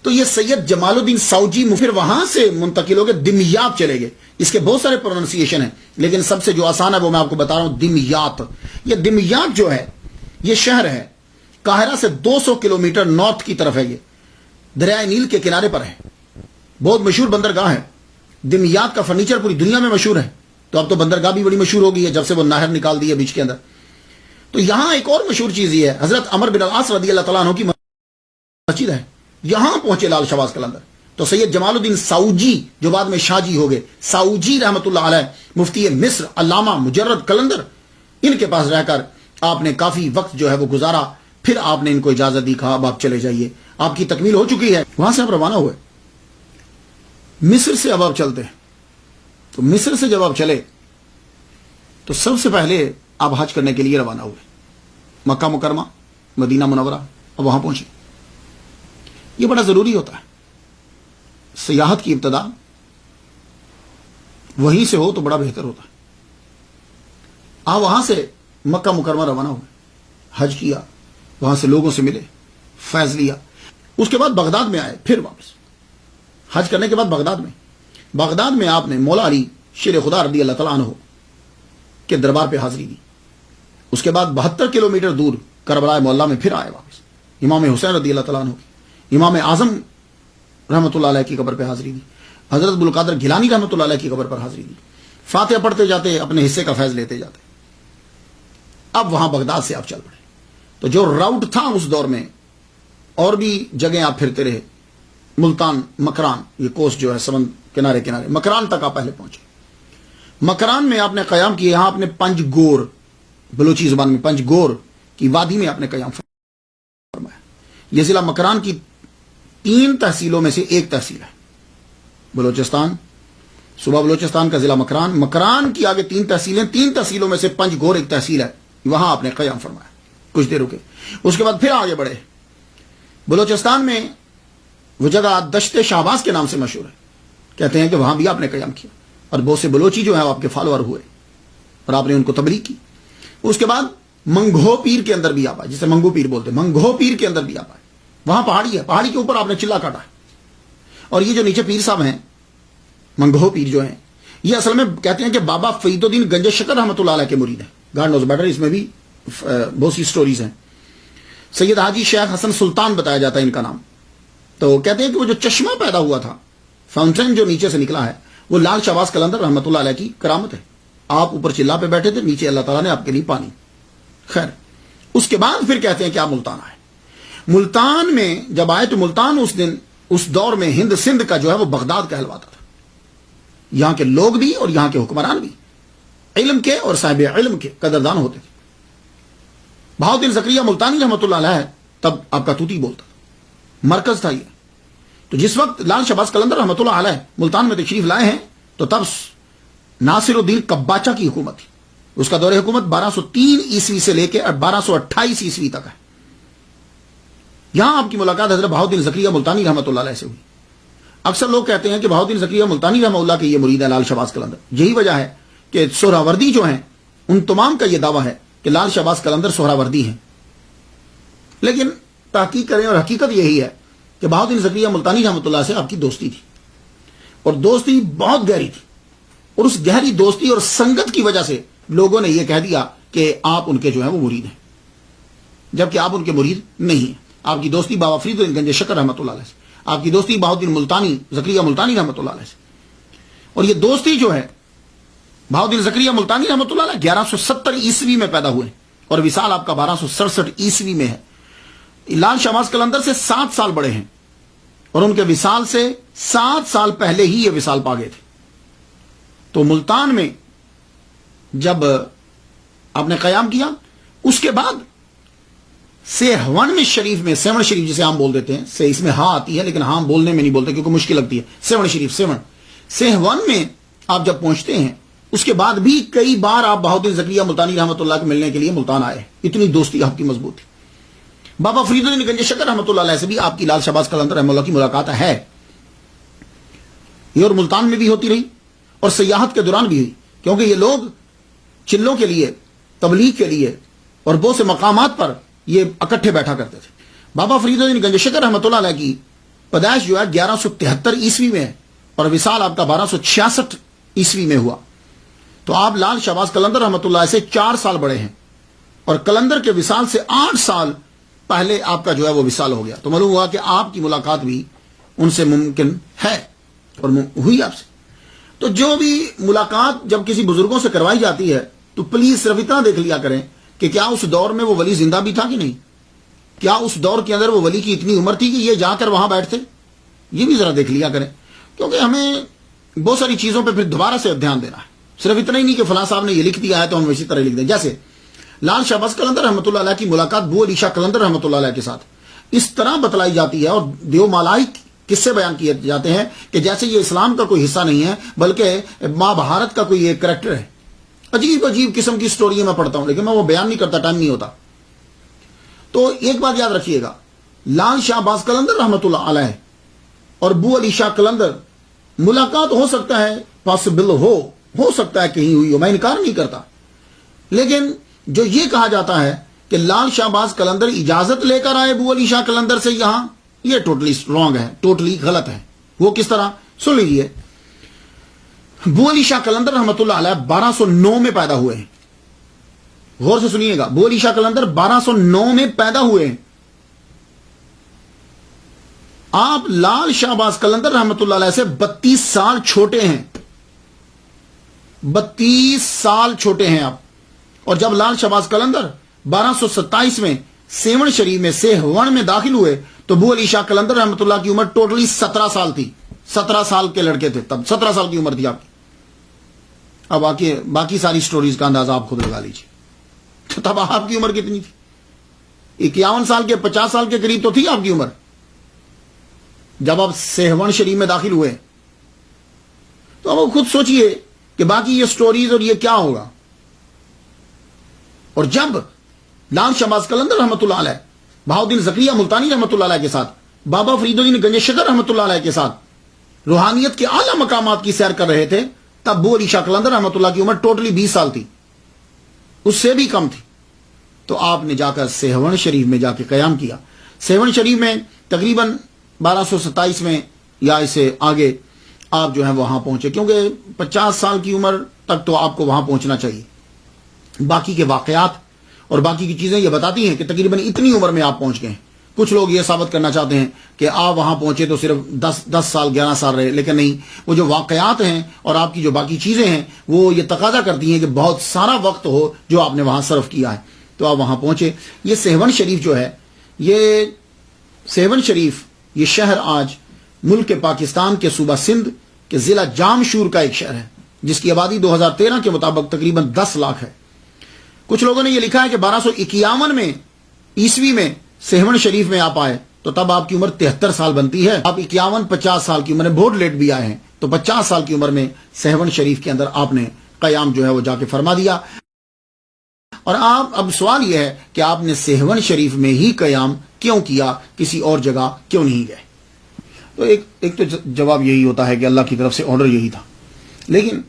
تو یہ سید جمال الدین ساوجی پھر وہاں سے منتقل ہو گئے، دمیاط چلے گئے. اس کے بہت سارے پروننسیشن ہیں، لیکن سب سے جو آسان ہے وہ میں آپ کو بتا رہا ہوں، دمیاط. یہ دمیاط جو ہے یہ شہر ہے، قاہرہ سے 200 کلومیٹر نارتھ کی طرف ہے. یہ دریائے نیل کے کنارے پر ہے، بہت مشہور بندرگاہ ہے. دمیاط کا فرنیچر پوری دنیا میں مشہور ہے. تو اب تو بندرگاہ بھی بڑی مشہور ہو گئی ہے جب سے وہ نہر نکال دی ہے بیچ کے اندر. تو یہاں ایک اور مشہور چیز یہ ہے، حضرت عمر بن العاص رضی اللہ تعالیٰ عنہ کی مسجد ہے. یہاں پہنچے لال شہباز قلندر. تو سید جمال الدین ساوجی جو بعد میں شاہ جی ہو گئے، ساوجی رحمت اللہ علیہ، مفتی مصر علامہ مجرد قلندر، ان کے پاس رہ کر آپ نے کافی وقت جو ہے وہ گزارا. پھر آپ نے ان کو اجازت دی، کہا اب آپ چلے جائیے، آپ کی تکمیل ہو چکی ہے. وہاں سے آپ روانہ ہوئے. مصر سے اب آپ چلتے ہیں. تو مصر سے جب آپ چلے تو سب سے پہلے آپ حج کرنے کے لیے روانہ ہوئے. مکہ مکرمہ، مدینہ منورہ، اب وہاں پہنچے. یہ بڑا ضروری ہوتا ہے. سیاحت کی ابتدا وہیں سے ہو تو بڑا بہتر ہوتا ہے. آپ وہاں سے مکہ مکرمہ روانہ ہوئے، حج کیا، وہاں سے لوگوں سے ملے، فیض لیا. اس کے بعد بغداد میں آئے. پھر واپس حج کرنے کے بعد بغداد میں آپ نے مولا علی شیر خدا رضی اللہ تعالیٰ عنہ کے دربار پہ حاضری دی. اس کے بعد 72 کلومیٹر دور کربلا معلیٰ میں پھر آئے واپس. امام حسین رضی اللہ تعالیٰ عنہ کی، امام اعظم رحمۃ اللہ علیہ کی قبر پہ حاضری دی. حضرت عبدالقادر گیلانی رحمۃ اللہ علیہ کی قبر پر حاضری دی. فاتحہ پڑھتے جاتے، اپنے حصے کا فیض لیتے جاتے. اب وہاں بغداد سے آپ چل پڑے. تو جو راؤٹ تھا اس دور میں، اور بھی جگہیں آپ پھرتے رہے. ملتان، مکران، یہ کوس جو ہے سمند کنارے مکران تک آپ پہلے پہنچے. مکران میں آپ نے قیام کیا. یہاں آپ نے پنج گور، بلوچی زبان میں پنج گور کی وادی میں آپ نے قیام فرمایا. یہ ضلع مکران کی 3 تحصیلوں میں سے ایک تحصیل ہے. بلوچستان، صوبہ بلوچستان کا ضلع مکران، مکران کی آگے 3 تحصیلیں، 3 تحصیلوں میں سے پنج گور ایک تحصیل ہے. وہاں آپ نے قیام فرمایا. کچھ دیر رکے. اس کے بعد پھر آگے بڑھے. بلوچستان میں وہ جگہ دشت شہباز کے نام سے مشہور ہے. کہتے ہیں کہ وہاں بھی آپ نے قیام کیا، اور بہت سے بلوچی جو ہیں آپ کے فالوور ہوئے اور آپ نے ان کو تبلیغ کی. اس کے بعد منگھو پیر کے اندر بھی آپ آئے، جسے منگو پیر بولتے ہیں. منگھو پیر کے اندر بھی آپ آئے. وہاں پہاڑی ہے، پہاڑی کے اوپر آپ نے چلا کاٹا ہے. اور یہ جو نیچے پیر صاحب ہیں، منگھو پیر جو ہیں، یہ اصل میں کہتے ہیں کہ بابا فرید الدین گنج شکر رحمۃ اللہ علیہ کے مرید ہیں. گاڈ نوز بیٹر، اس میں بھی بہت سی سٹوریز ہیں. سید حاجی شیخ حسن سلطان بتایا جاتا ہے ان کا نام. تو کہتے ہیں کہ وہ جو چشمہ پیدا ہوا تھا، فاؤنٹین جو نیچے سے نکلا ہے، وہ لال شہباز قلندر رحمۃ اللہ علیہ کی کرامت ہے. آپ اوپر چلا پہ بیٹھے تھے، نیچے اللہ تعالیٰ نے آپ کے لیے پانی. خیر، اس کے بعد پھر کہتے ہیں کہ آپ ملتان آئے. ملتان میں جب آئے تو ملتان اس دور میں ہند سندھ کا جو ہے وہ بغداد کہلواتا تھا. یہاں کے لوگ بھی اور یہاں کے حکمران بھی علم کے اور صاحب علم کے قدردان ہوتے تھے. بہاؤالدین زکریا ملتانی رحمۃ اللہ علیہ تب آپ کا توتی بولتا تھا، مرکز تھا یہ. تو جس وقت لال شہباز قلندر رحمۃ اللہ علیہ ملتان میں تشریف لائے ہیں تو تب ناصر الدین قباچہ کی حکومت تھی. اس کا دور حکومت 1203 عیسوی سے لے کے 1228 عیسوی تک ہے. یہاں آپ کی ملاقات حضرت بہاؤالدین زکریا ملتانی رحمۃ اللہ علیہ سے ہوئی. اکثر لوگ کہتے ہیں کہ بہاؤالدین زکریا ملتانی رحمۃ اللہ کے یہ مرید ہے لال شہباز قلندر. یہی وجہ ہے کہ سہراوردی جو ہیں ان تمام کا یہ دعویٰ ہے کہ لال شہباز قلندر سہراوردی ہیں. لیکن تحقیق کریں اور حقیقت یہی ہے کہ بہاؤالدین زکریا ملتانی رحمۃ اللہ سے آپ کی دوستی تھی، اور دوستی بہت گہری تھی. اور اس گہری دوستی اور سنگت کی وجہ سے لوگوں نے یہ کہہ دیا کہ آپ ان کے جو ہیں وہ مرید ہیں، جبکہ آپ ان کے مرید نہیں ہیں. آپ کی دوستی بابا فرید الدین گنج شکر رحمۃ اللہ علیہ سے، آپ کی دوستی بہاؤالدین ملتانی زکریا ملتانی رحمۃ اللہ علیہ سے. اور یہ دوستی جو ہے بہاؤالدین زکریا ملتانی رحمۃ اللہ علیہ 1170 عیسوی میں پیدا ہوئے اور وصال آپ کا 1267 عیسوی میں ہے. لال شہباز قلندر سے 7 سال بڑے ہیں اور ان کے وصال سے 7 سال پہلے ہی یہ وصال پا گئے تھے. تو ملتان میں جب آپ نے قیام کیا، اس کے بعد سیون شریف میں، سیون شریف جسے ہم بول دیتے ہیں، اس میں ہاں آتی ہے لیکن ہاں بولنے میں نہیں بولتے کیونکہ مشکل لگتی ہے. سیون شریف، سیون میں آپ جب پہنچتے ہیں، اس کے بعد بھی کئی بار آپ بہاؤالدین زکریا ملتانی رحمۃ اللہ کے ملنے کے لیے ملتان آئے. اتنی دوستی آپ کی مضبوط تھی. بابا فرید الدین گنج شکر رحمۃ اللہ علیہ سے بھی آپ کی لال شہباز قلندر رحمۃ اللہ کی ملاقات ہے. یہ اور ملتان میں بھی ہوتی رہی اور سیاحت کے دوران بھی ہوئی، کیونکہ یہ لوگ چلوں کے لیے، تبلیغ کے لیے اور بہت سے مقامات پر یہ اکٹھے بیٹھا کرتے تھے. بابا فرید الدین گنج شکر رحمۃ اللہ علیہ کی پیدائش جو ہے 1173 عیسوی میں ہے اور وصال آپ کا 1266 عیسوی میں ہوا. تو آپ لال شہباز قلندر رحمۃ اللہ سے 4 سال بڑے ہیں اور قلندر کے وصال سے 8 سال پہلے آپ کا جو ہے وہ وصال ہو گیا. تو معلوم ہوا کہ آپ کی ملاقات بھی ان سے ممکن ہے اور ہوئی آپ سے. تو جو بھی ملاقات جب کسی بزرگوں سے کروائی جاتی ہے تو پلیز صرف اتنا دیکھ لیا کریں کہ کیا اس دور میں وہ ولی زندہ بھی تھا کہ نہیں، کیا اس دور کے اندر وہ ولی کی اتنی عمر تھی کہ یہ جا کر وہاں بیٹھتے. یہ بھی ذرا دیکھ لیا کریں، کیونکہ ہمیں بہت ساری چیزوں پہ پھر دوبارہ سے دھیان دینا ہے. صرف اتنا ہی نہیں کہ فلاں صاحب نے یہ لکھ دیا ہے تو ہم اسی طرح لکھ دیں. جیسے لال شہباز قلندر رحمۃ اللہ علیہ کی ملاقات بو علی شاہ قلندر رحمۃ اللہ علیہ کے ساتھ اس طرح بتلائی جاتی ہے اور دیو مالائی قصے بیان کیے جاتے ہیں کہ جیسے یہ اسلام کا کوئی حصہ نہیں ہے بلکہ ماں بھارت کا کوئی ایک کریکٹر ہے. عجیب عجیب قسم کی سٹوری میں پڑھتا ہوں لیکن میں وہ بیان نہیں کرتا، ٹائم نہیں ہوتا. تو ایک بات یاد رکھیے گا، لال شہباز قلندر رحمۃ اللہ علیہ اور بو علی شاہ قلندر ملاقات ہو سکتا ہے، پاسبل ہو سکتا ہے کہیں ہوئی ہو، میں انکار نہیں کرتا. لیکن جو یہ کہا جاتا ہے کہ لال شہباز قلندر اجازت لے کر آئے بو علی شاہ قلندر سے یہاں، یہ ٹوٹلی رانگ ہے، ٹوٹلی غلط ہے. وہ کس طرح؟ سن لیجیے. بو علی شاہ قلندر رحمۃ اللہ علیہ 1209 میں پیدا ہوئے ہیں. غور سے سنیے گا، بو علی شاہ قلندر 1209 میں پیدا ہوئے ہیں. آپ لال شہباز قلندر رحمۃ اللہ علیہ سے 32 سال چھوٹے ہیں. 32 سال چھوٹے ہیں آپ. اور جب لال شہباز قلندر 1227 میں سیون شریف میں سیون میں داخل ہوئے تو بو علی شاہ قلندر رحمۃ اللہ کی عمر ٹوٹلی 17 سال تھی. 17 سال کے لڑکے تھے تب، 17 سال کی عمر تھی آپ کی. اب باقی ساری سٹوریز کا اندازہ آپ خود لگا لیجیے. تو تب آپ کی عمر کتنی تھی؟ 51 سال کے 50 سال کے قریب تو تھی آپ کی عمر جب آپ سیون شریف میں داخل ہوئے. تو اب خود سوچئے کہ باقی یہ سٹوریز اور یہ کیا ہوگا. اور جب لال شہباز قلندر رحمۃ اللہ علیہ بہاؤالدین زکریا ملتانی رحمۃ اللہ علیہ کے ساتھ، بابا فرید الدین گنج شکر رحمۃ اللہ علیہ کے ساتھ روحانیت کے اعلیٰ مقامات کی سیر کر رہے تھے، تب بو علی شاہ قلندر رحمۃ اللہ کی عمر ٹوٹلی 20 سال تھی، اس سے بھی کم تھی. تو آپ نے جا کر سیون شریف میں جا کے قیام کیا. سیون شریف میں تقریباً 1227 میں یا اسے آگے آپ جو ہیں وہاں پہنچے، کیونکہ 50 سال کی عمر تک تو آپ کو وہاں پہنچنا چاہیے. باقی کے واقعات اور باقی کی چیزیں یہ بتاتی ہیں کہ تقریباً اتنی عمر میں آپ پہنچ گئے ہیں. کچھ لوگ یہ ثابت کرنا چاہتے ہیں کہ آپ وہاں پہنچے تو صرف 10 سال 11 سال رہے، لیکن نہیں، وہ جو واقعات ہیں اور آپ کی جو باقی چیزیں ہیں وہ یہ تقاضا کرتی ہیں کہ بہت سارا وقت ہو جو آپ نے وہاں صرف کیا ہے. تو آپ وہاں پہنچے. یہ سیون شریف جو ہے، یہ سیون شریف یہ شہر آج ملک پاکستان کے صوبہ سندھ کے ضلع جامشور کا ایک شہر ہے جس کی آبادی 2013 کے مطابق تقریباً 10 لاکھ ہے. کچھ لوگوں نے یہ لکھا ہے کہ 1251 میں عیسوی میں سیون شریف میں آپ آئے تو تب آپ کی عمر 73 سال بنتی ہے. آپ 51-50 سال کی عمر میں بہت لیٹ بھی آئے ہیں، تو 50 سال کی عمر میں سیون شریف کے اندر آپ نے قیام جو ہے وہ جا کے فرما دیا. اور اب سوال یہ ہے کہ آپ نے سیون شریف میں ہی قیام کیوں کیا، کسی اور جگہ کیوں نہیں گئے؟ تو ایک تو جواب یہی ہوتا ہے کہ اللہ کی طرف سے آرڈر یہی تھا. لیکن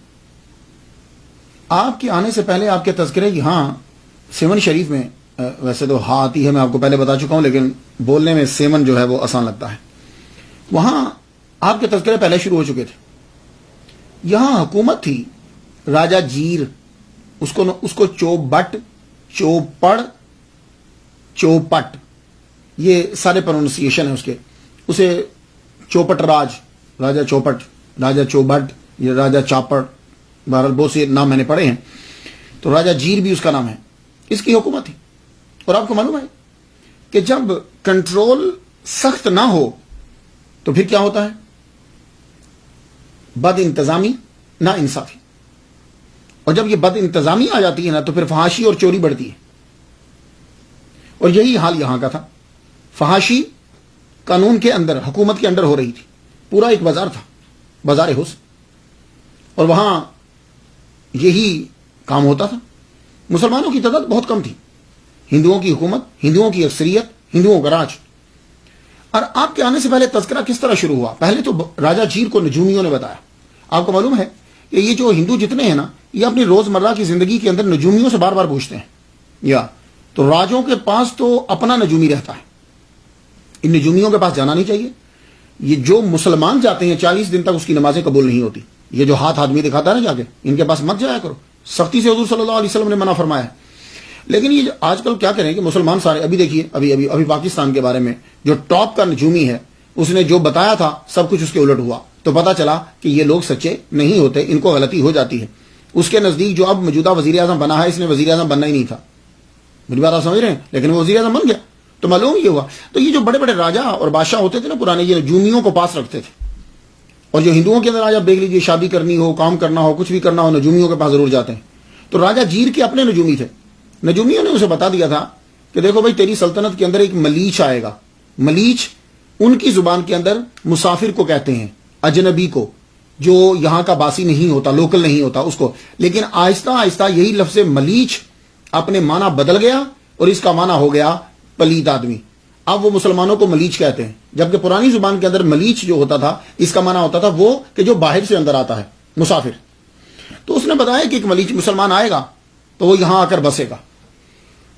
آپ کے آنے سے پہلے آپ کے تذکرے کی، ہاں سیون شریف میں ویسے تو ہاں آتی ہے، میں آپ کو پہلے بتا چکا ہوں، لیکن بولنے میں سیون جو ہے وہ آسان لگتا ہے. وہاں آپ کے تذکرے پہلے شروع ہو چکے تھے. یہاں حکومت تھی راجہ جیر، اس کو چوبٹ، چوپڑ، چوپٹ، یہ سارے پروننسیشن ہیں اس کے. اسے چوپٹ راجہ چوپٹ، راجہ چوبٹ، یہ راجہ چاپڑ، بہرحال بہت سے نام میں نے پڑھے ہیں. تو راجہ جیر بھی اس کا نام ہے. اس کی حکومت تھی. اور آپ کو معلوم ہے کہ جب کنٹرول سخت نہ ہو تو پھر کیا ہوتا ہے؟ بد انتظامی، نا انصافی. اور جب یہ بد انتظامی آ جاتی ہے نا تو پھر فحاشی اور چوری بڑھتی ہے. اور یہی حال یہاں کا تھا. فحاشی قانون کے اندر، حکومت کے اندر ہو رہی تھی. پورا ایک بازار تھا، بازار حسن، اور وہاں یہی کام ہوتا تھا. مسلمانوں کی تعداد بہت کم تھی. ہندوؤں کی حکومت، ہندوؤں کی اکثریت، ہندوؤں کا راج. اور آپ کے آنے سے پہلے تذکرہ کس طرح شروع ہوا؟ پہلے تو راجہ جیر کو نجومیوں نے بتایا. آپ کو معلوم ہے کہ یہ جو ہندو جتنے ہیں نا، یہ اپنی روزمرہ کی زندگی کے اندر نجومیوں سے بار بار پوچھتے ہیں. یا تو راجوں کے پاس تو اپنا نجومی رہتا ہے، ان نجومیوں کے پاس جانا نہیں چاہیے. یہ جو مسلمان جاتے ہیں 40 دن تک اس کی نمازیں قبول نہیں ہوتی. یہ جو ہاتھ آدمی دکھاتا ہے نا جا کے، ان کے پاس مت جایا کرو. سختی سے حضور صلی اللہ علیہ وسلم نے منع فرمایا ہے. لیکن یہ آج کل کیا کریں کہ مسلمان سارے، ابھی دیکھیے ابھی پاکستان کے بارے میں جو ٹاپ کا نجومی ہے، اس نے جو بتایا تھا سب کچھ اس کے الٹ ہوا. تو پتا چلا کہ یہ لوگ سچے نہیں ہوتے، ان کو غلطی ہو جاتی ہے. اس کے نزدیک جو اب موجودہ وزیر اعظم بنا ہے، اس نے وزیر اعظم بننا ہی نہیں تھا. میری بات آپ سمجھ رہے ہیں؟ لیکن وہ وزیر اعظم بن گیا. تو معلوم یہ ہوا. تو یہ جو بڑے بڑے راجا اور بادشاہ ہوتے تھے نا پرانے، یہ نجومیوں کو پاس رکھتے تھے. اور جو ہندوؤں کے اندر آج آپ دیکھ لیجیے، شادی کرنی ہو، کام کرنا ہو، کچھ بھی کرنا ہو، نجومیوں کے پاس ضرور جاتے ہیں. تو راجہ جیر کے اپنے نجومی تھے. نجومیوں نے اسے بتا دیا تھا کہ دیکھو بھائی، تیری سلطنت کے اندر ایک ملیچ آئے گا. ملیچ ان کی زبان کے اندر مسافر کو کہتے ہیں، اجنبی کو، جو یہاں کا باسی نہیں ہوتا، لوکل نہیں ہوتا اس کو. لیکن آہستہ آہستہ یہی لفظ ملیچ اپنے معنی بدل گیا اور اس کا معنی ہو گیا پلید آدمی. اب وہ مسلمانوں کو ملیچ کہتے ہیں، جبکہ پرانی زبان کے اندر ملیچ جو ہوتا تھا، اس کا معنی ہوتا تھا وہ کہ جو باہر سے اندر آتا ہے، مسافر. تو اس نے بتایا کہ ایک ملیچ مسلمان آئے گا تو وہ یہاں آ کر بسے گا.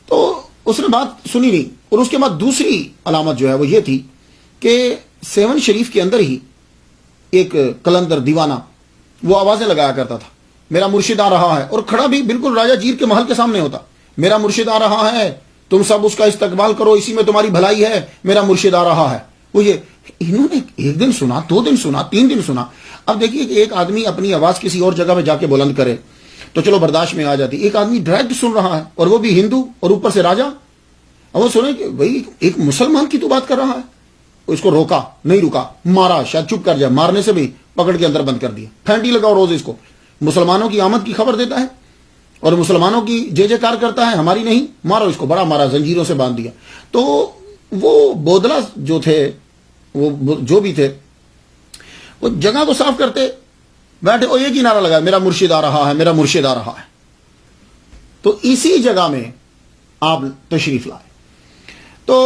تو اس نے بات سنی نہیں. اور اس کے بعد دوسری علامت جو ہے وہ یہ تھی کہ سیون شریف کے اندر ہی ایک قلندر دیوانہ وہ آوازیں لگایا کرتا تھا، میرا مرشد آ رہا ہے. اور کھڑا بھی بالکل راجہ جیر کے محل کے سامنے ہوتا، میرا مرشد آ رہا ہے، تم سب اس کا استقبال کرو، اسی میں تمہاری بھلائی ہے، میرا مرشد آ رہا ہے. وہ یہ انہوں نے ایک دن سنا، 2 دن سنا، 3 دن سنا. اب دیکھیے کہ ایک آدمی اپنی آواز کسی اور جگہ پہ جا کے بلند کرے تو چلو برداشت میں آ جاتی. ایک آدمی ڈائریکٹ سن رہا ہے، اور وہ بھی ہندو، اور اوپر سے راجا. اب وہ سنے کہ بھائی ایک مسلمان کی تو بات کر رہا ہے. اس کو روکا، نہیں رکا، مارا، شاید چپ کر جائے، مارنے سے بھی پکڑ کے اندر بند کر دیا. پھینٹی لگاؤ روز اس کو. مسلمانوں کی آمد کی خبر دیتا ہے اور مسلمانوں کی جے جے کار کرتا ہے، ہماری نہیں. مارو اس کو، بڑا مارا، زنجیروں سے باندھ دیا. تو وہ بودلا جو تھے، وہ جو بھی تھے، وہ جگہ کو صاف کرتے بیٹھے اور ایک ہی نعرہ لگا، میرا مرشد آ رہا ہے، میرا مرشد آ رہا ہے. تو اسی جگہ میں آپ تشریف لائے. تو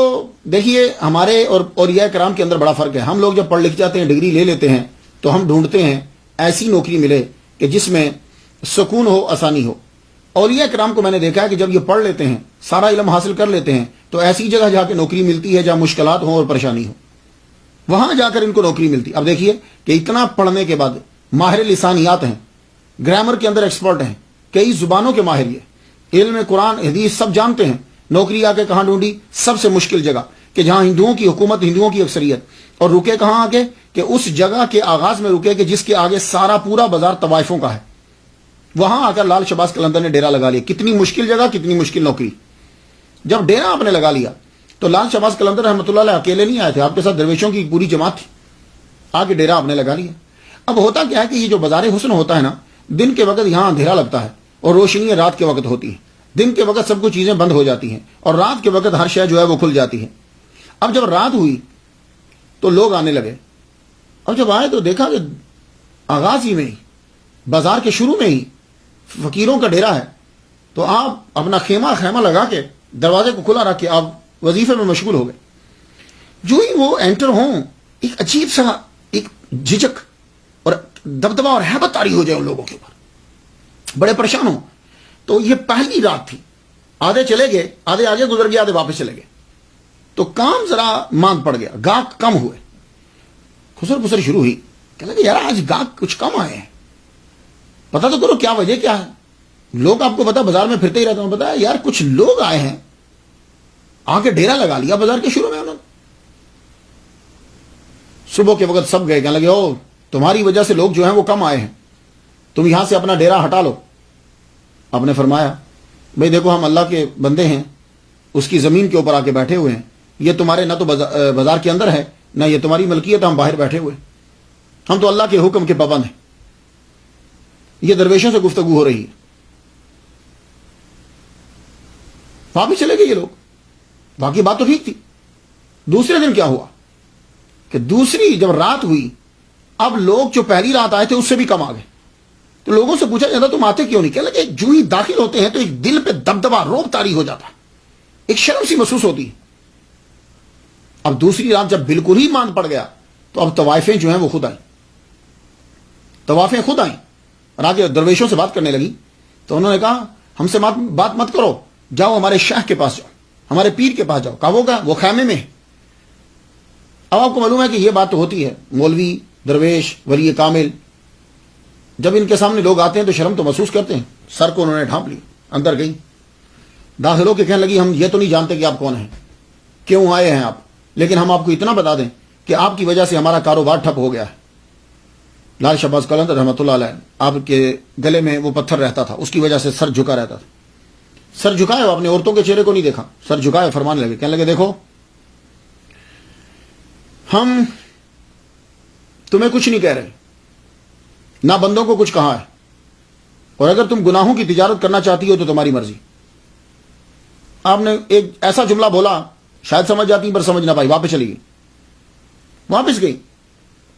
دیکھیے ہمارے اور اولیاء کرام کے اندر بڑا فرق ہے. ہم لوگ جب پڑھ لکھ جاتے ہیں، ڈگری لے لیتے ہیں، تو ہم ڈھونڈتے ہیں ایسی نوکری ملے کہ جس میں سکون ہو، آسانی ہو. اولیاء کرام کو میں نے دیکھا ہے کہ جب یہ پڑھ لیتے ہیں، سارا علم حاصل کر لیتے ہیں، تو ایسی جگہ جا کے نوکری ملتی ہے جہاں مشکلات ہوں اور پریشانی ہو، وہاں جا کر ان کو نوکری ملتی. اب دیکھیے کہ اتنا پڑھنے کے بعد ماہر لسانیات ہیں، گرامر کے اندر ایکسپرٹ ہیں، کئی زبانوں کے ماہر، یہ علم قرآن حدیث سب جانتے ہیں. نوکری آ کے کہاں ڈھونڈی؟ سب سے مشکل جگہ، کہ جہاں ہندوؤں کی حکومت، ہندوؤں کی اکثریت. اور رکے کہاں آ کے؟ کہ اس جگہ کے آغاز میں رکے کہ جس کے آگے سارا پورا بازار طوائفوں کا ہے. وہاں آ کر لال شہباز قلندر نے ڈیرا لگا لیا. کتنی مشکل جگہ، کتنی مشکل نوکری. جب ڈیرا آپ نے لگا لیا تو لال شہباز قلندر رحمۃ اللہ علیہ اکیلے نہیں آئے تھے، آپ کے ساتھ درویشوں کی پوری جماعت تھی. آ کے ڈیرا آپ نے لگا لیا. اب ہوتا کیا ہے کہ یہ جو بازار حسن ہوتا ہے نا، دن کے وقت یہاں اندھیرا لگتا ہے اور روشنی رات کے وقت ہوتی ہے. دن کے وقت سب کچھ چیزیں بند ہو جاتی ہیں اور رات کے وقت ہر شے جو ہے وہ کھل جاتی ہے. اب جب رات ہوئی تو لوگ آنے لگے. اب جب آئے تو دیکھا کہ آغاز ہی میں ہی، بازار کے شروع میں ہی فقیروں کا ڈیرا ہے. تو آپ اپنا خیمہ لگا کے دروازے کو کھلا رکھ کے آپ وظیفے میں مشغول ہو گئے. جو ہی وہ انٹر ہوں، ایک عجیب سا ایک جھجک اور دبدبا اور ہیبت طاری ہو جائے ان لوگوں کے اوپر، بڑے پریشان ہوں. تو یہ پہلی رات تھی. آدھے چلے گئے، آدھے آگے گزر گئے، آدھے واپس چلے گئے. تو کام ذرا ماند پڑ گیا، گاہک کم ہوئے. خسر پسر شروع ہوئی. کہنے لگے یار آج گاہک کچھ کم آئے ہیں، پتہ تو کرو کیا وجہ کیا ہے. لوگ آپ کو پتا بازار میں پھرتے ہی رہتا ہوں، بتایا یار کچھ لوگ آئے ہیں، آ کے ڈیرا لگا لیا بازار کے شروع میں انہوں نے. صبح کے وقت سب گئے، کہنے لگے او تمہاری وجہ سے لوگ جو ہیں وہ کم آئے ہیں، تم یہاں سے اپنا ڈیرا ہٹا لو. آپ نے فرمایا بھئی دیکھو ہم اللہ کے بندے ہیں، اس کی زمین کے اوپر آ کے بیٹھے ہوئے ہیں. یہ تمہارے نہ تو بازار کے اندر ہے نہ یہ تمہاری ملکیت ہے، ہم باہر بیٹھے ہوئے، ہم تو اللہ کے حکم کے پابند ہیں۔ یہ درویشوں سے گفتگو ہو رہی ہے۔ واپس چلے گئے یہ لوگ، باقی بات تو ٹھیک تھی۔ دوسرے دن کیا ہوا کہ دوسری جب رات ہوئی، اب لوگ جو پہلی رات آئے تھے اس سے بھی کم آ گئے، تو لوگوں سے پوچھا جاتا تم آتے کیوں نہیں؟ کہنے لگے جو ہی داخل ہوتے ہیں تو ایک دل پہ دبدبا، روب طاری ہو جاتا ہے، ایک شرم سی محسوس ہوتی ہے۔ اب دوسری رات جب بالکل ہی مان پڑ گیا تو اب طوائفیں جو ہیں وہ خود آئیں، طوائفیں خود آئیں اور آگے درویشوں سے بات کرنے لگی۔ تو انہوں نے کہا ہم سے بات مت کرو، جاؤ ہمارے شیخ کے پاس جاؤ، ہمارے پیر کے پاس جاؤ۔ کہا وہ خیمے میں ہے۔ اب آپ کو معلوم ہے کہ یہ بات تو ہوتی ہے، مولوی، درویش، ولی کامل جب ان کے سامنے لوگ آتے ہیں تو شرم تو محسوس کرتے ہیں۔ سر کو انہوں نے ڈھانپ لی، اندر گئی، داخل ہو کے کہنے لگی ہم یہ تو نہیں جانتے کہ آپ کون ہیں، کیوں آئے ہیں آپ، لیکن ہم آپ کو اتنا بتا دیں کہ آپ کی وجہ سے ہمارا کاروبار ٹھپ ہو گیا ہے۔ لال شہباز قلندر رحمۃ اللہ علیہ، آپ کے گلے میں وہ پتھر رہتا تھا، اس کی وجہ سے سر جھکا رہتا تھا۔ سر جھکائے، اپنے عورتوں کے چہرے کو نہیں دیکھا، سر جھکائے، فرمانے لگے، کہنے لگے دیکھو ہم تمہیں کچھ نہیں کہہ رہے، نہ بندوں کو کچھ کہا ہے، اور اگر تم گناہوں کی تجارت کرنا چاہتی ہو تو تمہاری مرضی۔ آپ نے ایک ایسا جملہ بولا، شاید سمجھ جاتی پر سمجھ نہ پائی، واپس چلی گئی، واپس گئی۔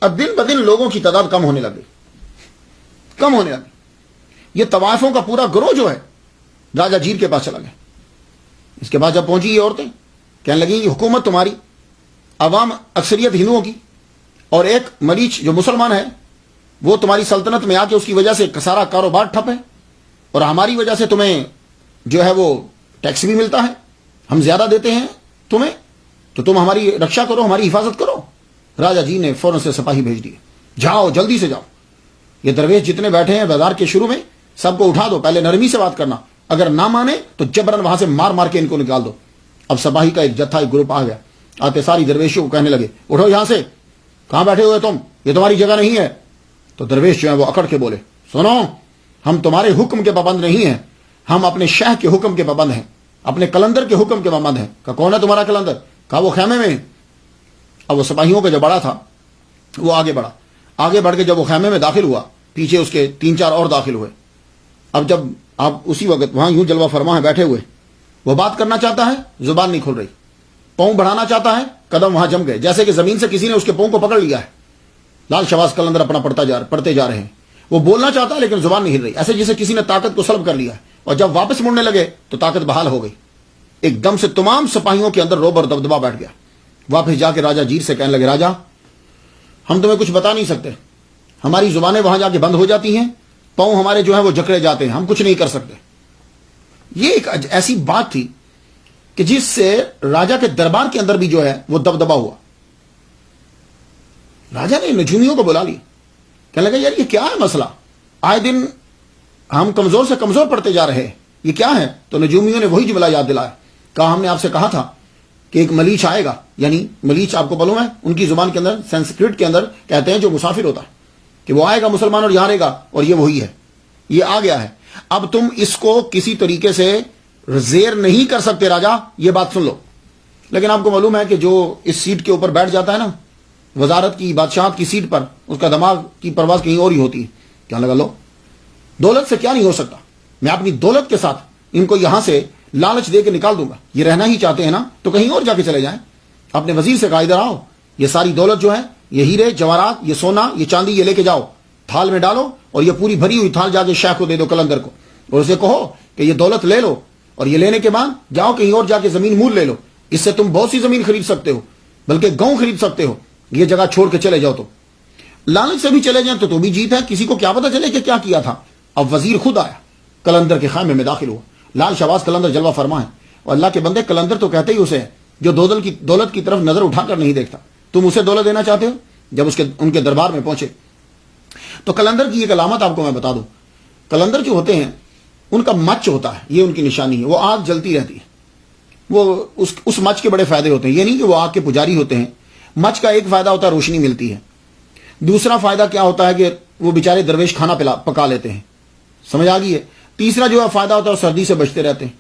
اب دن بدن لوگوں کی تعداد کم ہونے لگی، کم ہونے لگی۔ یہ طوائفوں کا پورا گروہ جو ہے راجا جیر کے پاس چلا گیا۔ اس کے بعد جب پہنچی یہ عورتیں، کہنے لگیں یہ حکومت تمہاری، عوام اکثریت ہندوؤں کی، اور ایک مریچ جو مسلمان ہے وہ تمہاری سلطنت میں آ کے اس کی وجہ سے سارا کاروبار ٹھپ ہے، اور ہماری وجہ سے تمہیں جو ہے وہ ٹیکس بھی ملتا ہے، ہم زیادہ دیتے ہیں تمہیں، تو تم ہماری رکشا کرو، ہماری حفاظت کرو۔ راجا جی نے فوراً سے سپاہی بھیج دیے، جاؤ جلدی سے جاؤ، یہ درویش جتنے بیٹھے ہیں بازار کے شروع میں سب کو اٹھا دو، پہلے نرمی سے بات کرنا، اگر نہ مانے تو جبرن وہاں سے مار مار کے ان کو نکال دو۔ اب سپاہی کا ایک جتھا، ایک گروپ آ گیا، آتے ساری درویشوں کو کہنے لگے اٹھو یہاں سے، کہاں بیٹھے ہوئے تم، یہ تمہاری جگہ نہیں ہے۔ تو درویش جو ہیں وہ اکڑ کے بولے سنو، ہم تمہارے حکم کے پابند نہیں ہیں، ہم اپنے شیخ کے حکم کے پابند ہیں، اپنے کلندر کے حکم کے پابند ہیں۔ کہا کون ہے تمہارا کلندر؟ کہا وہ خیمے میں ہے۔ اب وہ سپاہیوں کا جو بڑا تھا وہ آگے بڑھا، آگے بڑھ کے جب وہ خیمے میں داخل ہوا، پیچھے اس کے 3-4 اور داخل ہوئے۔ اب جب آپ اسی وقت وہاں یوں جلوہ فرما ہے بیٹھے ہوئے، وہ بات کرنا چاہتا ہے، زبان نہیں کھل رہی، پاؤں بڑھانا چاہتا ہے، قدم وہاں جم گئے، جیسے کہ زمین سے کسی نے اس کے پاؤں کو پکڑ لیا ہے۔ لال شہباز قلندر اپنا پڑھتے جا رہے ہیں، وہ بولنا چاہتا ہے لیکن زبان نہیں ہل رہی، ایسے جیسے کسی نے طاقت کو سلب کر لیا ہے، اور جب واپس مڑنے لگے تو طاقت بحال ہو گئی۔ ایک دم سے تمام سپاہیوں کے اندر روب اور دبدبا بیٹھ گیا۔ واپس جا کے راجا جیر سے کہنے لگے راجا ہم تمہیں کچھ بتا نہیں سکتے، ہماری زبانیں وہاں جا کے بند ہو جاتی ہیں، پاؤں ہمارے جو ہیں وہ جکڑے جاتے ہیں، ہم کچھ نہیں کر سکتے۔ یہ ایک ایسی بات تھی کہ جس سے راجا کے دربار کے اندر بھی جو ہے وہ دبدبا ہوا۔ راجا نے نجومیوں کو بلا لی، کہنے لگا یار یہ کیا ہے مسئلہ، آئے دن ہم کمزور سے کمزور پڑتے جا رہے ہیں، یہ کیا ہے؟ تو نجومیوں نے وہی جملہ یاد دلایا، کہا ہم نے آپ سے کہا تھا کہ ایک ملیچ آئے گا، یعنی ملیچ آپ کو معلوم ہے ان کی زبان کے اندر، سنسکرت کے اندر کہتے ہیں جو مسافر ہوتا ہے، کہ وہ آئے گا مسلمان اور یہاں رہے گا، اور یہ وہی ہے، یہ آ گیا ہے۔ اب تم اس کو کسی طریقے سے زیر نہیں کر سکتے راجا، یہ بات سن لو۔ لیکن آپ کو معلوم ہے کہ جو اس سیٹ کے اوپر بیٹھ جاتا ہے نا، وزارت کی، بادشاہت کی سیٹ پر، اس کا دماغ کی پرواز کہیں اور ہی ہوتی ہے۔ کیا لگا لو، دولت سے کیا نہیں ہو سکتا، میں اپنی دولت کے ساتھ ان کو یہاں سے لالچ دے کے نکال دوں گا، یہ رہنا ہی چاہتے ہیں نا تو کہیں اور جا کے چلے جائیں۔ اپنے وزیر سے کہا ادھر آؤ، یہ ساری دولت جو ہے، یہ ہیرے جواہرات، یہ سونا، یہ چاندی، یہ لے کے جاؤ، تھال میں ڈالو، اور یہ پوری بھری ہوئی تھال جا کے شیخ کو دے دو، کلندر کو، اور اسے کہو کہ یہ دولت لے لو، اور یہ لینے کے بعد جاؤ کہیں اور جا کے زمین مول لے لو، اس سے تم بہت سی زمین خرید سکتے ہو، بلکہ گاؤں خرید سکتے ہو، یہ جگہ چھوڑ کے چلے جاؤ۔ تو لالچ سے بھی چلے جائیں تو بھی جیت ہے، کسی کو کیا پتا چلے کہ کیا کیا تھا۔ اب وزیر خود آیا، کلندر کے خیمے میں داخل ہوا، لال شہباز قلندر جلوہ فرما ہے، اور اللہ کے بندے کلندر تو کہتے ہی اسے ہے جو دولت کی طرف نظر اٹھا کر نہیں دیکھتا، تم اسے دولت دینا چاہتے ہو؟ جب ان کے دربار میں پہنچے تو کلندر کی ایک علامت آپ کو میں بتا دوں، کلندر جو ہوتے ہیں ان کا مچ ہوتا ہے، یہ ان کی نشانی ہے، وہ آگ جلتی رہتی ہے، وہ اس مچ کے بڑے فائدے ہوتے ہیں، یہ نہیں کہ وہ آگ کے پجاری ہوتے ہیں۔ مچ کا ایک فائدہ ہوتا ہے روشنی ملتی ہے، دوسرا فائدہ کیا ہوتا ہے کہ وہ بیچارے درویش کھانا پکا لیتے ہیں، سمجھ آ گئی ہے؟ تیسرا جو ہے فائدہ ہوتا ہے وہ سردی سے بچتے رہتے ہیں،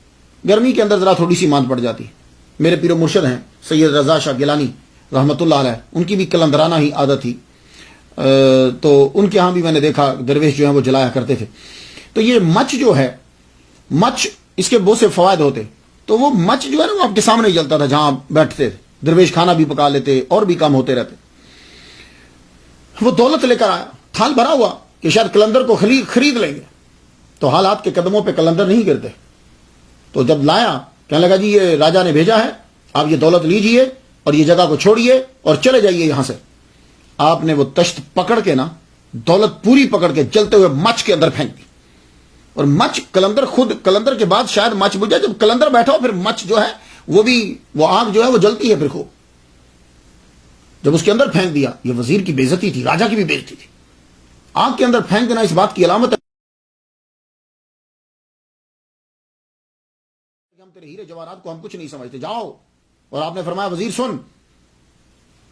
گرمی کے اندر ذرا تھوڑی سی ماند پڑ جاتی ہے۔ میرے پیر و مرشد ہیں سید رضا شاہ گیلانی رحمۃ اللہ علیہ، ان کی بھی قلندرانہ ہی عادت تھی، تو ان کے ہاں بھی میں نے دیکھا درویش جو ہیں وہ جلایا کرتے تھے۔ تو یہ مچ جو ہے، مچ اس کے بہت سے فوائد ہوتے، تو وہ مچ جو ہے نا وہ آپ کے سامنے جلتا تھا جہاں بیٹھتے تھے، درویش کھانا بھی پکا لیتے اور بھی کام ہوتے رہتے۔ وہ دولت لے کر آیا، تھال بھرا ہوا کہ شاید قلندر کو خرید لیں گے، تو حالات کے قدموں پہ قلندر نہیں گرتے۔ تو جب لایا کہنے لگا جی یہ راجا نے بھیجا ہے، آپ یہ دولت لیجئے اور یہ جگہ کو چھوڑیے اور چلے جائیے یہاں سے۔ آپ نے وہ تشت پکڑ کے نا، دولت پوری پکڑ کے جلتے ہوئے مچ کے اندر پھینک دی، اور مچ قلندر کے بعد شاید مچ بجھا، جب قلندر بیٹھا ہو پھر مچ جو ہے وہ آگ جو ہے وہ جلتی ہے پھر خوب۔ جب اس کے اندر پھینک دیا، یہ وزیر کی بے عزتی تھی، راجا کی بھی بے عزتی تھی۔ آگ کے اندر پھینک دینا اس بات کی علامت ہے کہ ہم تیرے ہیرے جواہرات کو ہم کچھ نہیں سمجھتے، جاؤ۔ اور آپ نے فرمایا وزیر سن،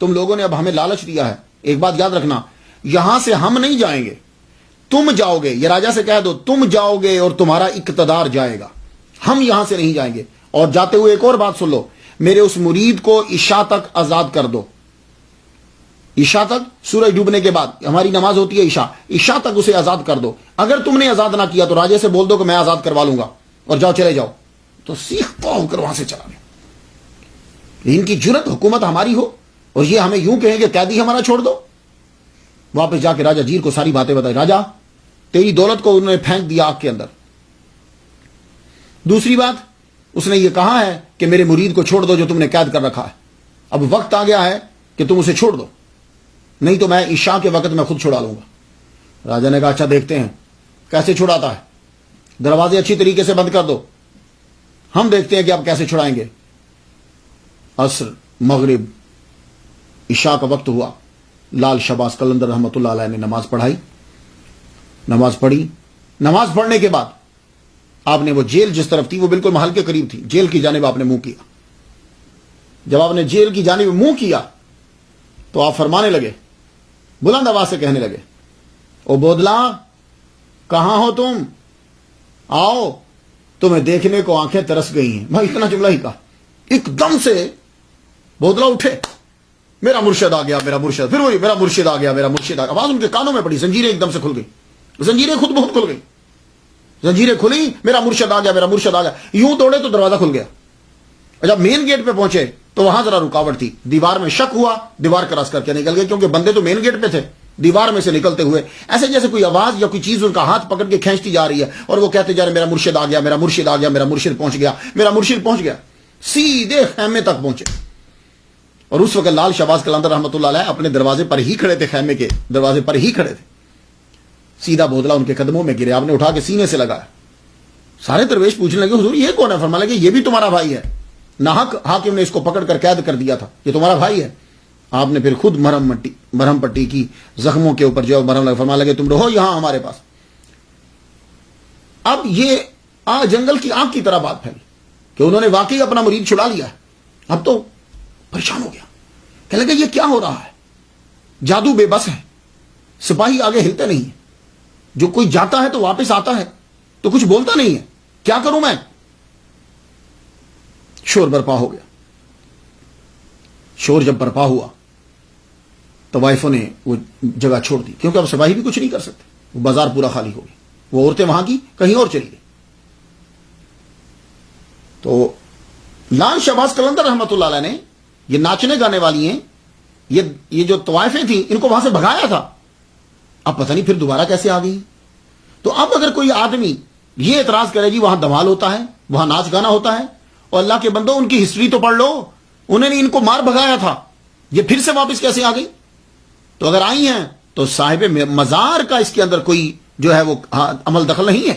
تم لوگوں نے اب ہمیں لالچ دیا ہے، ایک بات یاد رکھنا، یہاں سے ہم نہیں جائیں گے، تم جاؤ گے۔ یہ راجا سے کہہ دو تم جاؤ گے اور تمہارا اقتدار جائے گا، ہم یہاں سے نہیں جائیں گے۔ اور جاتے ہوئے ایک اور بات سن لو، میرے اس مرید کو عشاء تک آزاد کر دو، عشاء تک، سورج ڈوبنے کے بعد ہماری نماز ہوتی ہے عشاء تک اسے آزاد کر دو۔ اگر تم نے آزاد نہ کیا تو راجے سے بول دو کہ میں آزاد کروا لوں گا اور جاؤ چلے جاؤ۔ تو سیخ ہو کر وہاں سے چلا گیا۔ ان کی جرت حکومت ہماری ہو اور یہ ہمیں یوں کہیں کہ قیدی ہمارا چھوڑ دو۔ واپس جا کے راجا جیر کو ساری باتیں بتائی، راجا تیری دولت کو انہوں نے پھینک دیا آگ کے اندر۔ دوسری بات، اس نے یہ کہا ہے کہ میرے مرید کو چھوڑ دو جو تم نے قید کر رکھا ہے، اب وقت آ گیا ہے کہ تم اسے چھوڑ دو، نہیں تو میں عشاء کے وقت میں خود چھڑا لوں گا۔ راجا نے کہا اچھا دیکھتے ہیں کیسے چھڑاتا ہے، دروازے اچھی طریقے سے بند کر دو، ہم دیکھتے ہیں کہ آپ کیسے چھڑائیں گے۔ عصر، مغرب، عشاء کا وقت ہوا، لال شہباز قلندر رحمۃ اللہ علیہ نے نماز پڑھائی، نماز پڑھی۔ نماز پڑھنے کے بعد آپ نے وہ جیل جس طرف تھی وہ بالکل محل کے قریب تھی، جیل کی جانب آپ نے منہ کیا۔ جب آپ نے جیل کی جانب منہ کیا تو آپ فرمانے لگے، بلند آواز سے کہنے لگے، او بودلا کہاں ہو تم، آؤ تمہیں دیکھنے کو آنکھیں ترس گئی ہیں۔ بھائی اتنا جملہ ہی کہا، ایک دم سے بودلا اٹھے، میرا مرشد آ گیا، میرا مرشد، پھر وہی میرا مرشد آ گیا، میرا مرشد آ گیا۔ آواز ان کے کانوں میں پڑی، زنجیریں ایک دم سے کھل گئی، زنجیریں خود بہت کھل گئی، زنجیریں کھلی، میرا مرشد آ گیا، میرا مرشد آ گیا۔ یوں دوڑے تو دروازہ کھل گیا۔ جب مین گیٹ پہ پہنچے تو وہاں ذرا رکاوٹ تھی، دیوار میں شک ہوا، دیوار کراس کر کے نکل گئے، کیونکہ بندے تو مین گیٹ پہ تھے۔ دیوار میں سے نکلتے ہوئے ایسے جیسے کوئی آواز یا کوئی چیز ان کا ہاتھ پکڑ کے کھینچتی جا رہی ہے، اور وہ کہتے جا رہے میرا مرشد آ گیا، میرا مرشد آ گیا، میرا مرشد پہنچ گیا، میرا مرشد پہنچ گیا۔ سیدھے خیمے تک پہنچے، اور اس وقت لال شہباز قلندر رحمۃ اللہ علیہ اپنے دروازے پر ہی کھڑے تھے، خیمے کے دروازے پر ہی کھڑے تھے۔ سیدھا بودلا ان کے قدموں میں گرے، آپ نے اٹھا کے سینے سے لگایا۔ سارے درویش پوچھنے لگے حضور یہ کون ہے؟ فرمانے لگے یہ بھی تمہارا بھائی ہے، ناحق حاکم نے اس کو پکڑ کر قید کر دیا تھا، یہ تمہارا بھائی ہے۔ آپ نے پھر خود مرہم پٹی کی، زخموں کے اوپر جو مرہم لگا، فرمانے لگے تم رہو یہاں ہمارے پاس۔ اب یہ جنگل کی آگ کی طرح بات پھیلی کہ انہوں نے واقعی اپنا مرید چھڑا لیا ہے۔ اب تو پریشان ہو گیا، کہنے لگے یہ کیا ہو رہا ہے؟ جادو بے بس ہے، سپاہی آگے ہلتے نہیں ہیں، جو کوئی جاتا ہے تو واپس آتا ہے تو کچھ بولتا نہیں ہے، کیا کروں میں؟ شور برپا ہو گیا۔ شور جب برپا ہوا طوائفوں نے وہ جگہ چھوڑ دی، کیونکہ اب سپاہی بھی کچھ نہیں کر سکتے، وہ بازار پورا خالی ہو گیا، وہ عورتیں وہاں کی کہیں اور چلی گئی۔ تو لال شہباز قلندر رحمۃ اللہ علیہ نے، یہ ناچنے گانے والی ہیں، یہ جو طوائفیں تھیں ان کو وہاں سے بھگایا تھا، اب پتہ نہیں پھر دوبارہ کیسے آ گئی۔ تو اب اگر کوئی آدمی یہ اعتراض کرے جی وہاں دھمال ہوتا ہے، وہاں ناچ گانا ہوتا ہے، اور اللہ کے بندو ان کی ہسٹری تو پڑھ لو، انہوں نے ان کو مار بھگایا تھا، یہ پھر سے واپس کیسے آ گئی؟ تو اگر آئی ہیں تو صاحب مزار کا اس کے اندر کوئی جو ہے وہ عمل دخل نہیں ہے۔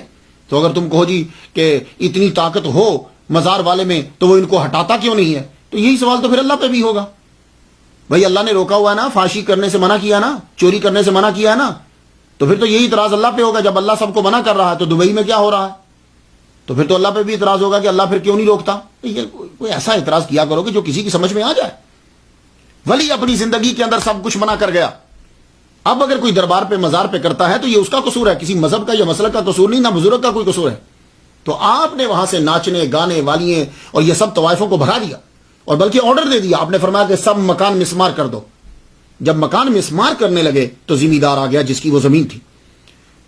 تو اگر تم کہو جی کہ اتنی طاقت ہو مزار والے میں تو وہ ان کو ہٹاتا کیوں نہیں ہے، تو یہی سوال تو پھر اللہ پہ بھی ہوگا۔ بھائی اللہ نے روکا ہوا ہے نا، فحاشی کرنے سے منع کیا نا، چوری کرنے سے منع کیا ہے نا، تو پھر تو یہی اعتراض اللہ پہ ہوگا۔ جب اللہ سب کو منع کر رہا ہے تو دبئی میں کیا ہو رہا ہے، تو پھر تو اللہ پہ بھی اعتراض ہوگا کہ اللہ پھر کیوں نہیں روکتا۔ یہ کوئی ایسا اعتراض کیا کرو کہ جو کسی کی سمجھ میں آ جائے۔ ولی اپنی زندگی کے اندر سب کچھ منع کر گیا، اب اگر کوئی دربار پہ مزار پہ کرتا ہے تو یہ اس کا قصور ہے، کسی مذہب کا یا مسلک کا قصور نہیں، نہ بزرگ کا کوئی قصور ہے۔ تو آپ نے وہاں سے ناچنے گانے والیے اور یہ سب طوائفوں کو بھگا دیا، اور بلکہ آرڈر دے دیا. آپ نے فرمایا کہ سب مکان مسمار کر دو. جب مکان مسمار کرنے لگے تو ذمہ دار آ گیا جس کی وہ زمین تھی.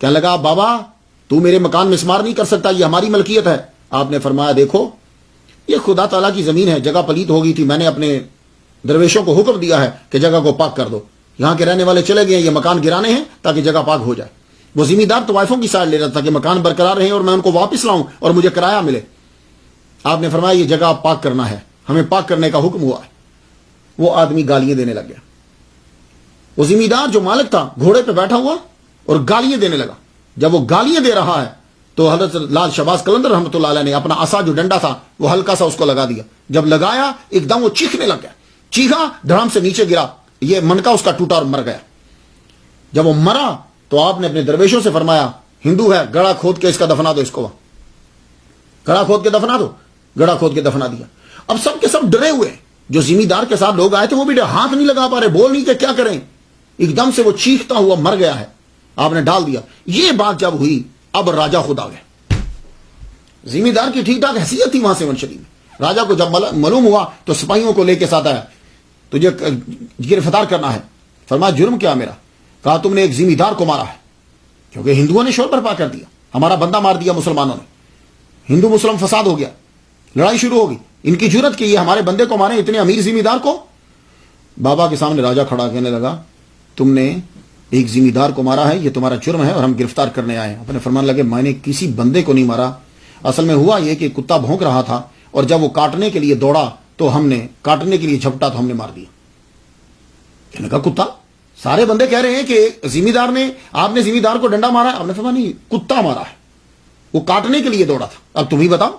کہنے لگا بابا تو میرے مکان مسمار نہیں کر سکتا, یہ ہماری ملکیت ہے. آپ نے فرمایا دیکھو یہ خدا تعالیٰ کی زمین ہے, جگہ پلیت ہو گئی تھی, میں نے اپنے درویشوں کو حکم دیا ہے کہ جگہ کو پاک کر دو. یہاں کے رہنے والے چلے گئے, یہ مکان گرانے ہیں تاکہ جگہ پاک ہو جائے. وہ ذمہ دار طوائفوں کی سائڈ لے رہا تھا کہ مکان برقرار رہیں اور میں ان کو واپس لاؤں اور مجھے کرایہ ملے. آپ نے فرمایا یہ جگہ پاک کرنا ہے, ہمیں پاک کرنے کا حکم ہوا ہے. وہ آدمی گالیاں دینے لگ گیا. وہ ذمہ دار جو مالک تھا گھوڑے پہ بیٹھا ہوا اور گالیاں دینے لگا. جب وہ گالیاں دے رہا ہے تو حضرت لال شہباز قلندر رحمۃ اللہ علیہ نے اپنا عصا جو ڈنڈا تھا وہ ہلکا سا اس کو لگا دیا. جب لگایا ایک دم وہ چیخنے لگ گیا, چیخا, دھڑام سے نیچے گرا, یہ منکا اس کا ٹوٹا اور مر گیا. جب وہ مرا تو آپ نے اپنے درویشوں سے فرمایا ہندو ہے, گڑا کھود کے اس کا دفنا دو, اس کو گڑا کھود کے دفنا دو. گڑا کھود کے دفنا دیا. اب سب کے سب ڈرے ہوئے, جو ذمہ دار کے ساتھ لوگ آئے تھے وہ بھی ہاتھ نہیں لگا پا رہے, بول نہیں کہ کیا کریں. ایک دم سے وہ چیختا ہوا مر گیا ہے, آپ نے ڈال دیا. یہ بات جب ہوئی اب راجہ خود آ گئے. ذمہ دار کی ٹھیک ٹھاک حیثیت تھی وہاں سے منشلی میں. راجہ کو جب معلوم ہوا تو سپاہیوں کو لے کے ساتھ آیا, تجھے گرفتار کرنا ہے. فرمایا جرم کیا میرا؟ کہا تم نے ایک ذمہ دار کو مارا ہے. کیونکہ ہندوؤں نے شور برپا کر دیا, ہمارا بندہ مار دیا مسلمانوں نے, ہندو مسلم فساد ہو گیا, لڑائی شروع ہوگی. ان کی جرت کی یہ ہمارے بندے کو مارے, اتنے امیر ذمہ دار کو. بابا کے سامنے راجہ کھڑا کہنے لگا تم نے ایک ذمہ دار کو مارا ہے, یہ تمہارا جرم ہے اور ہم گرفتار کرنے آئے ہیں. اپنے فرمان لگے میں نے کسی بندے کو نہیں مارا, اصل میں ہوا یہ کہ کتا بھونک رہا تھا اور جب وہ کاٹنے کے لیے دوڑا تو ہم نے کاٹنے کے لیے جھپٹا تو ہم نے مار دیا. کہنے لگا کتا؟ سارے بندے کہہ رہے ہیں کہ ذمہ دار نے, آپ نے ذمہ دار کو ڈنڈا مارا ہے. آپ نے فرمایا نہیں, کتا مارا ہے, وہ کاٹنے کے لیے دوڑا تھا. اب تم ہی بتاؤ.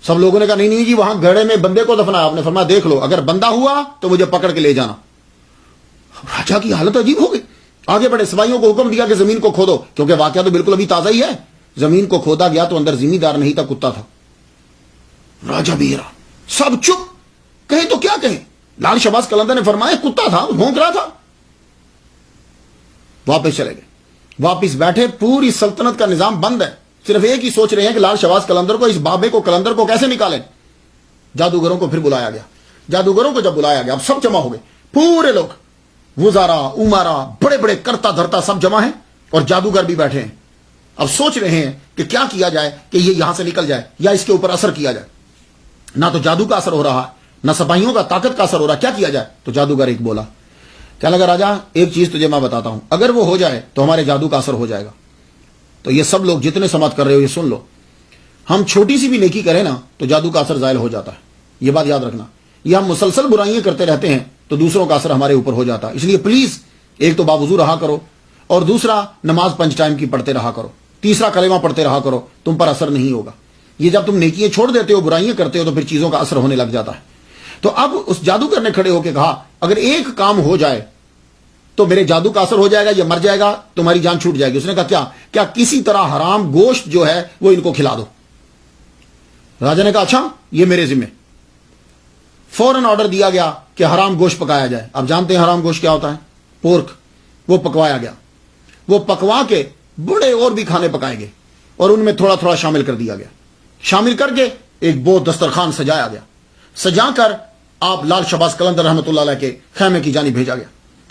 سب لوگوں نے کہا نہیں جی وہاں گڑھے میں بندے کو دفنا. آپ نے فرمایا دیکھ لو, اگر بندہ ہوا تو مجھے پکڑ کے لے جانا. راجا کی حالت عجیب ہو گئی. آگے بڑھے, سپاہیوں کو حکم دیا کہ زمین کو کھودو, کیونکہ واقعہ تو بالکل ابھی تازہ ہی ہے. زمین کو کھودا گیا تو اندر ذمہ دار نہیں تھا, کتا تھا. راجا بھی حیران, سب چپ, کہیں تو کیا کہیں. لال شہباز قلندر نے فرمایا کتا تھا, بھونک رہا تھا. واپس چلے گئے, واپس بیٹھے, پوری سلطنت کا نظام بند ہے. صرف ایک ہی سوچ رہے ہیں کہ لال شہباز قلندر کو, اس بابے کو, قلندر کو کیسے نکالیں. جادوگروں کو پھر بلایا گیا. جادوگروں کو جب بلایا گیا اب سب جمع ہو گئے, پورے لوگ, وزارا, عمارا, بڑے بڑے کرتا دھرتا سب جمع ہیں اور جادوگر بھی بیٹھے ہیں. اب سوچ رہے ہیں کہ کیا کیا جائے کہ یہ یہاں سے نکل جائے یا اس کے اوپر اثر کیا جائے. نہ تو جادو کا اثر ہو رہا, نہ سپاہیوں کا طاقت کا اثر ہو رہا, کیا کیا جائے. تو جادوگر ایک بولا, کیا لگا راجا ایک چیز تجھے میں بتاتا ہوں, اگر وہ ہو جائے تو ہمارے جادو کا اثر ہو جائے گا. تو یہ سب لوگ جتنے سماعت کر رہے ہو یہ سن لو, ہم چھوٹی سی بھی نیکی کریں نا تو جادو کا اثر زائل ہو جاتا ہے. یہ بات یاد رکھنا. یہ ہم مسلسل برائیاں کرتے رہتے ہیں تو دوسروں کا اثر ہمارے اوپر ہو جاتا ہے. اس لیے پلیز ایک تو باوضو رہا کرو, اور دوسرا نماز 5 ٹائم کی پڑھتے رہا کرو, تیسرا کلمہ پڑھتے رہا کرو, تم پر اثر نہیں ہوگا. یہ جب تم نیکیاں چھوڑ دیتے ہو, برائیاں کرتے ہو, تو پھر چیزوں کا اثر ہونے لگ جاتا ہے. تو اب اس جادوگر نے کھڑے ہو کے کہا اگر ایک کام ہو جائے تو میرے جادو کا اثر ہو جائے گا, یہ مر جائے گا, تمہاری جان چھوٹ جائے گی. اس نے کہا کیا کسی طرح حرام گوشت جو ہے وہ ان کو کھلا دو. راجا نے کہا اچھا یہ میرے ذمہ. فوراً آرڈر دیا گیا کہ حرام گوشت پکایا جائے. آپ جانتے ہیں حرام گوشت کیا ہوتا ہے, پورک. وہ پکوایا گیا. وہ پکوا کے بڑے اور بھی کھانے پکائے گئے اور ان میں تھوڑا تھوڑا شامل کر دیا گیا. شامل کر کے ایک بہت دسترخوان سجایا گیا. سجا کر آپ لال شہباز قلندر رحمۃ اللہ علیہ کے خیمے کی جانب بھیجا گیا,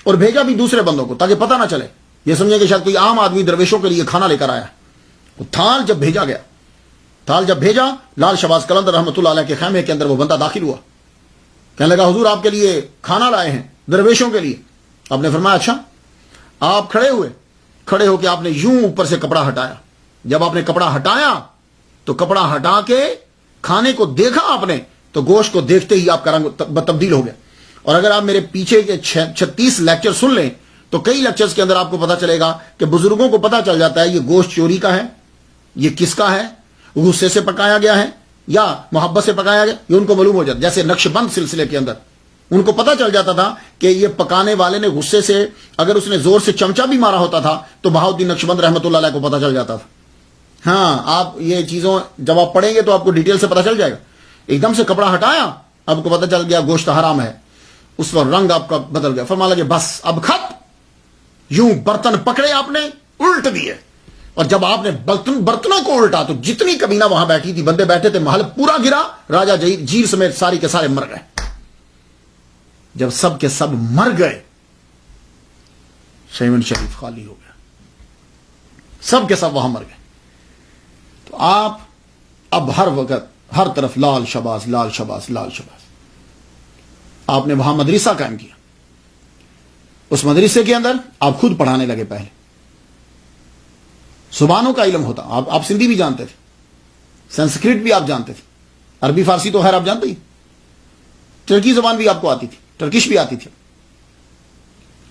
اور بھیجا بھی دوسرے بندوں کو تاکہ پتہ نہ چلے, یہ سمجھیں کہ شاید کوئی عام آدمی درویشوں کے لیے کھانا لے کر آیا. وہ تھال جب بھیجا گیا, تھال جب بھیجا, لال شہباز قلندر رحمۃ اللہ علیہ کے خیمے کے اندر وہ بندہ داخل ہوا. کہنے لگا حضور آپ کے لیے کھانا لائے ہیں, درویشوں کے لیے. آپ نے فرمایا اچھا. آپ کھڑے ہوئے, کھڑے ہو کے آپ نے یوں اوپر سے کپڑا ہٹایا. جب آپ نے کپڑا ہٹایا تو کپڑا ہٹا کے کھانے کو دیکھا آپ نے, تو گوشت کو دیکھتے ہی آپ کا رنگ تبدیل ہو گیا. اور اگر آپ میرے پیچھے کے 36 لیکچر سن لیں تو کئی لیکچرز کے اندر آپ کو پتا چلے گا کہ بزرگوں کو پتا چل جاتا ہے یہ گوشت چوری کا ہے, یہ کس کا ہے, غصے سے پکایا گیا ہے یا محبت سے پکایا گیا, یہ ان کو معلوم ہو جاتا. جیسے نقش بند سلسلے کے اندر ان کو پتا چل جاتا تھا کہ یہ پکانے والے نے غصے سے, اگر اس نے زور سے چمچہ بھی مارا ہوتا تھا تو بہاؤدین نقش بند رحمۃ اللہ علیہ کو پتا چل جاتا تھا. ہاں آپ یہ چیزوں جب آپ پڑھیں گے تو آپ کو ڈیٹیل سے پتا چل جائے گا. ایک دم سے کپڑا ہٹایا, آپ کو پتا چل گیا گوشت حرام ہے, اس پر رنگ آپ کا بدل گیا. فرمانے لگے بس اب خط. یوں برتن پکڑے آپ نے, الٹ دیے, اور جب آپ نے برتنوں کو الٹا تو جتنی کبینہ وہاں بیٹھی تھی, بندے بیٹھے تھے, محل پورا گرا. راجا جیر سمیت ساری کے سارے مر گئے. جب سب کے سب مر گئے شیون شریف خالی ہو گیا، سب کے سب وہاں مر گئے. تو آپ اب ہر وقت ہر طرف لال شباز لال شباز لال شباز. آپ نے وہاں مدرسہ قائم کیا، اس مدرسے کے اندر آپ خود پڑھانے لگے. پہلے زبانوں کا علم ہوتا، آپ سندھی بھی جانتے تھے، سنسکرت بھی آپ جانتے تھے، عربی فارسی تو خیر آپ جانتے ہی، ترکی زبان بھی آپ کو آتی تھی، ٹرکش بھی آتی تھی.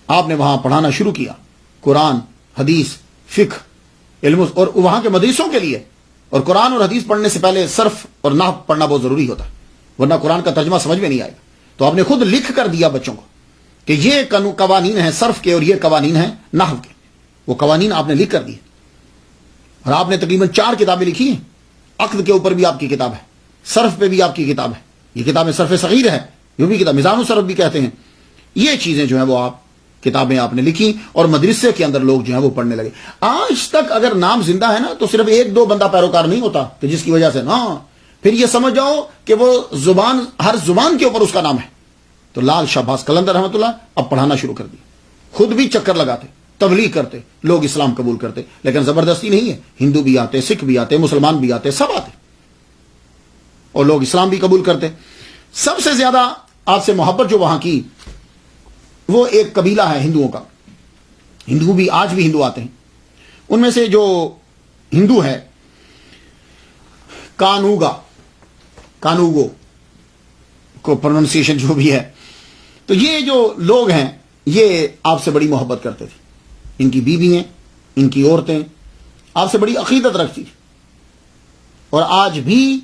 آپ نے وہاں پڑھانا شروع کیا، قرآن حدیث فقہ علم. اور وہاں کے مدرسوں کے لیے اور قرآن اور حدیث پڑھنے سے پہلے صرف اور نحو پڑھنا بہت ضروری ہوتا ہے، ورنہ قرآن کا ترجمہ سمجھ میں نہیں آئے گا. تو آپ نے خود لکھ کر دیا بچوں کو کہ یہ قوانین ہیں صرف کے اور یہ قوانین ہیں نحو کے. وہ قوانین آپ نے لکھ کر دیے، اور آپ نے تقریباً 4 کتابیں لکھی ہیں. عقد کے اوپر بھی آپ کی کتاب ہے، صرف پہ بھی آپ کی کتاب ہے. یہ کتابیں صرف صغیر ہے، یہ بھی کتاب میزان الصرف بھی کہتے ہیں. یہ چیزیں جو ہیں وہ کتابیں آپ نے لکھی، اور مدرسے کے اندر لوگ جو ہیں وہ پڑھنے لگے. آج تک اگر نام زندہ ہے نا تو صرف 1-2 بندہ پیروکار نہیں ہوتا کہ جس کی وجہ سے نا، پھر یہ سمجھ جاؤ کہ وہ زبان، ہر زبان کے اوپر اس کا نام ہے. تو لال شہباز قلندر رحمۃ اللہ اب پڑھانا شروع کر دیا. خود بھی چکر لگاتے، تبلیغ کرتے، لوگ اسلام قبول کرتے. لیکن زبردستی نہیں ہے، ہندو بھی آتے، سکھ بھی آتے، مسلمان بھی آتے، سب آتے اور لوگ اسلام بھی قبول کرتے. سب سے زیادہ آپ سے محبت جو وہاں کی، وہ ایک قبیلہ ہے ہندوؤں کا. ہندو بھی آج بھی ہندو آتے ہیں. ان میں سے جو ہندو ہے کانوگو کو پروننسیشن جو بھی ہے، تو یہ جو لوگ ہیں یہ آپ سے بڑی محبت کرتے تھے. ان کی بیویاں، ان کی عورتیں آپ سے بڑی عقیدت رکھتی تھی. اور آج بھی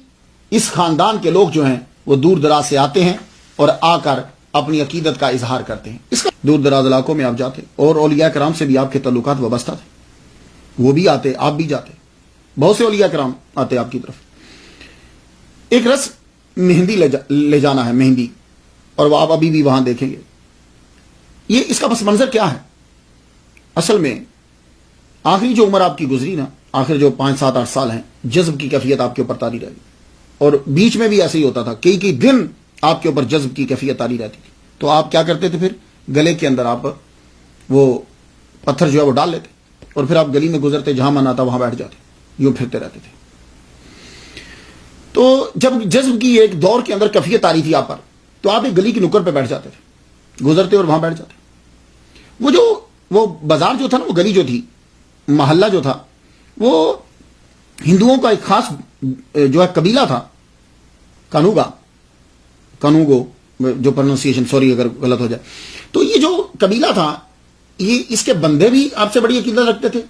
اس خاندان کے لوگ جو ہیں وہ دور دراز سے آتے ہیں اور آ کر اپنی عقیدت کا اظہار کرتے ہیں. اس کا دور دراز علاقوں میں آپ جاتے، اور اولیاء کرام سے بھی آپ کے تعلقات وابستہ تھے، وہ بھی آتے، آپ بھی جاتے. بہت سے اولیاء کرام آتے آپ کی طرف. ایک رسم مہندی لے جانا ہے، مہندی، اور وہ آپ ابھی بھی وہاں دیکھیں گے. یہ اس کا پس منظر کیا ہے؟ اصل میں آخری جو عمر آپ کی گزری نا، آخر جو 5 7 8 سال ہیں، جذب کی کیفیت آپ کے اوپر طاری رہی. اور بیچ میں بھی ایسے ہی ہوتا تھا، کئی دن آپ کے اوپر جذب کی کیفیت طاری رہتی تھی. تو آپ کیا کرتے تھے؟ پھر گلے کے اندر آپ وہ پتھر جو ہے وہ ڈال لیتے، اور پھر آپ گلی میں گزرتے، جہاں من آتا وہاں بیٹھ جاتے، یوں پھرتے رہتے تھے. تو جب جذب کی ایک دور کے اندر کیفیت آ رہی تھی آپ پر، تو آپ ایک گلی کی نکڑ پہ بیٹھ جاتے تھے، گزرتے اور وہاں بیٹھ جاتے. وہ بازار جو تھا نا، وہ گلی جو تھی، محلہ جو تھا، وہ ہندوؤں کا ایک خاص جو ہے قبیلہ تھا، کانوگو جو پروننسیشن، سوری اگر غلط ہو جائے. تو یہ جو قبیلہ تھا، یہ اس کے بندے بھی آپ سے بڑی عقیدت رکھتے تھے،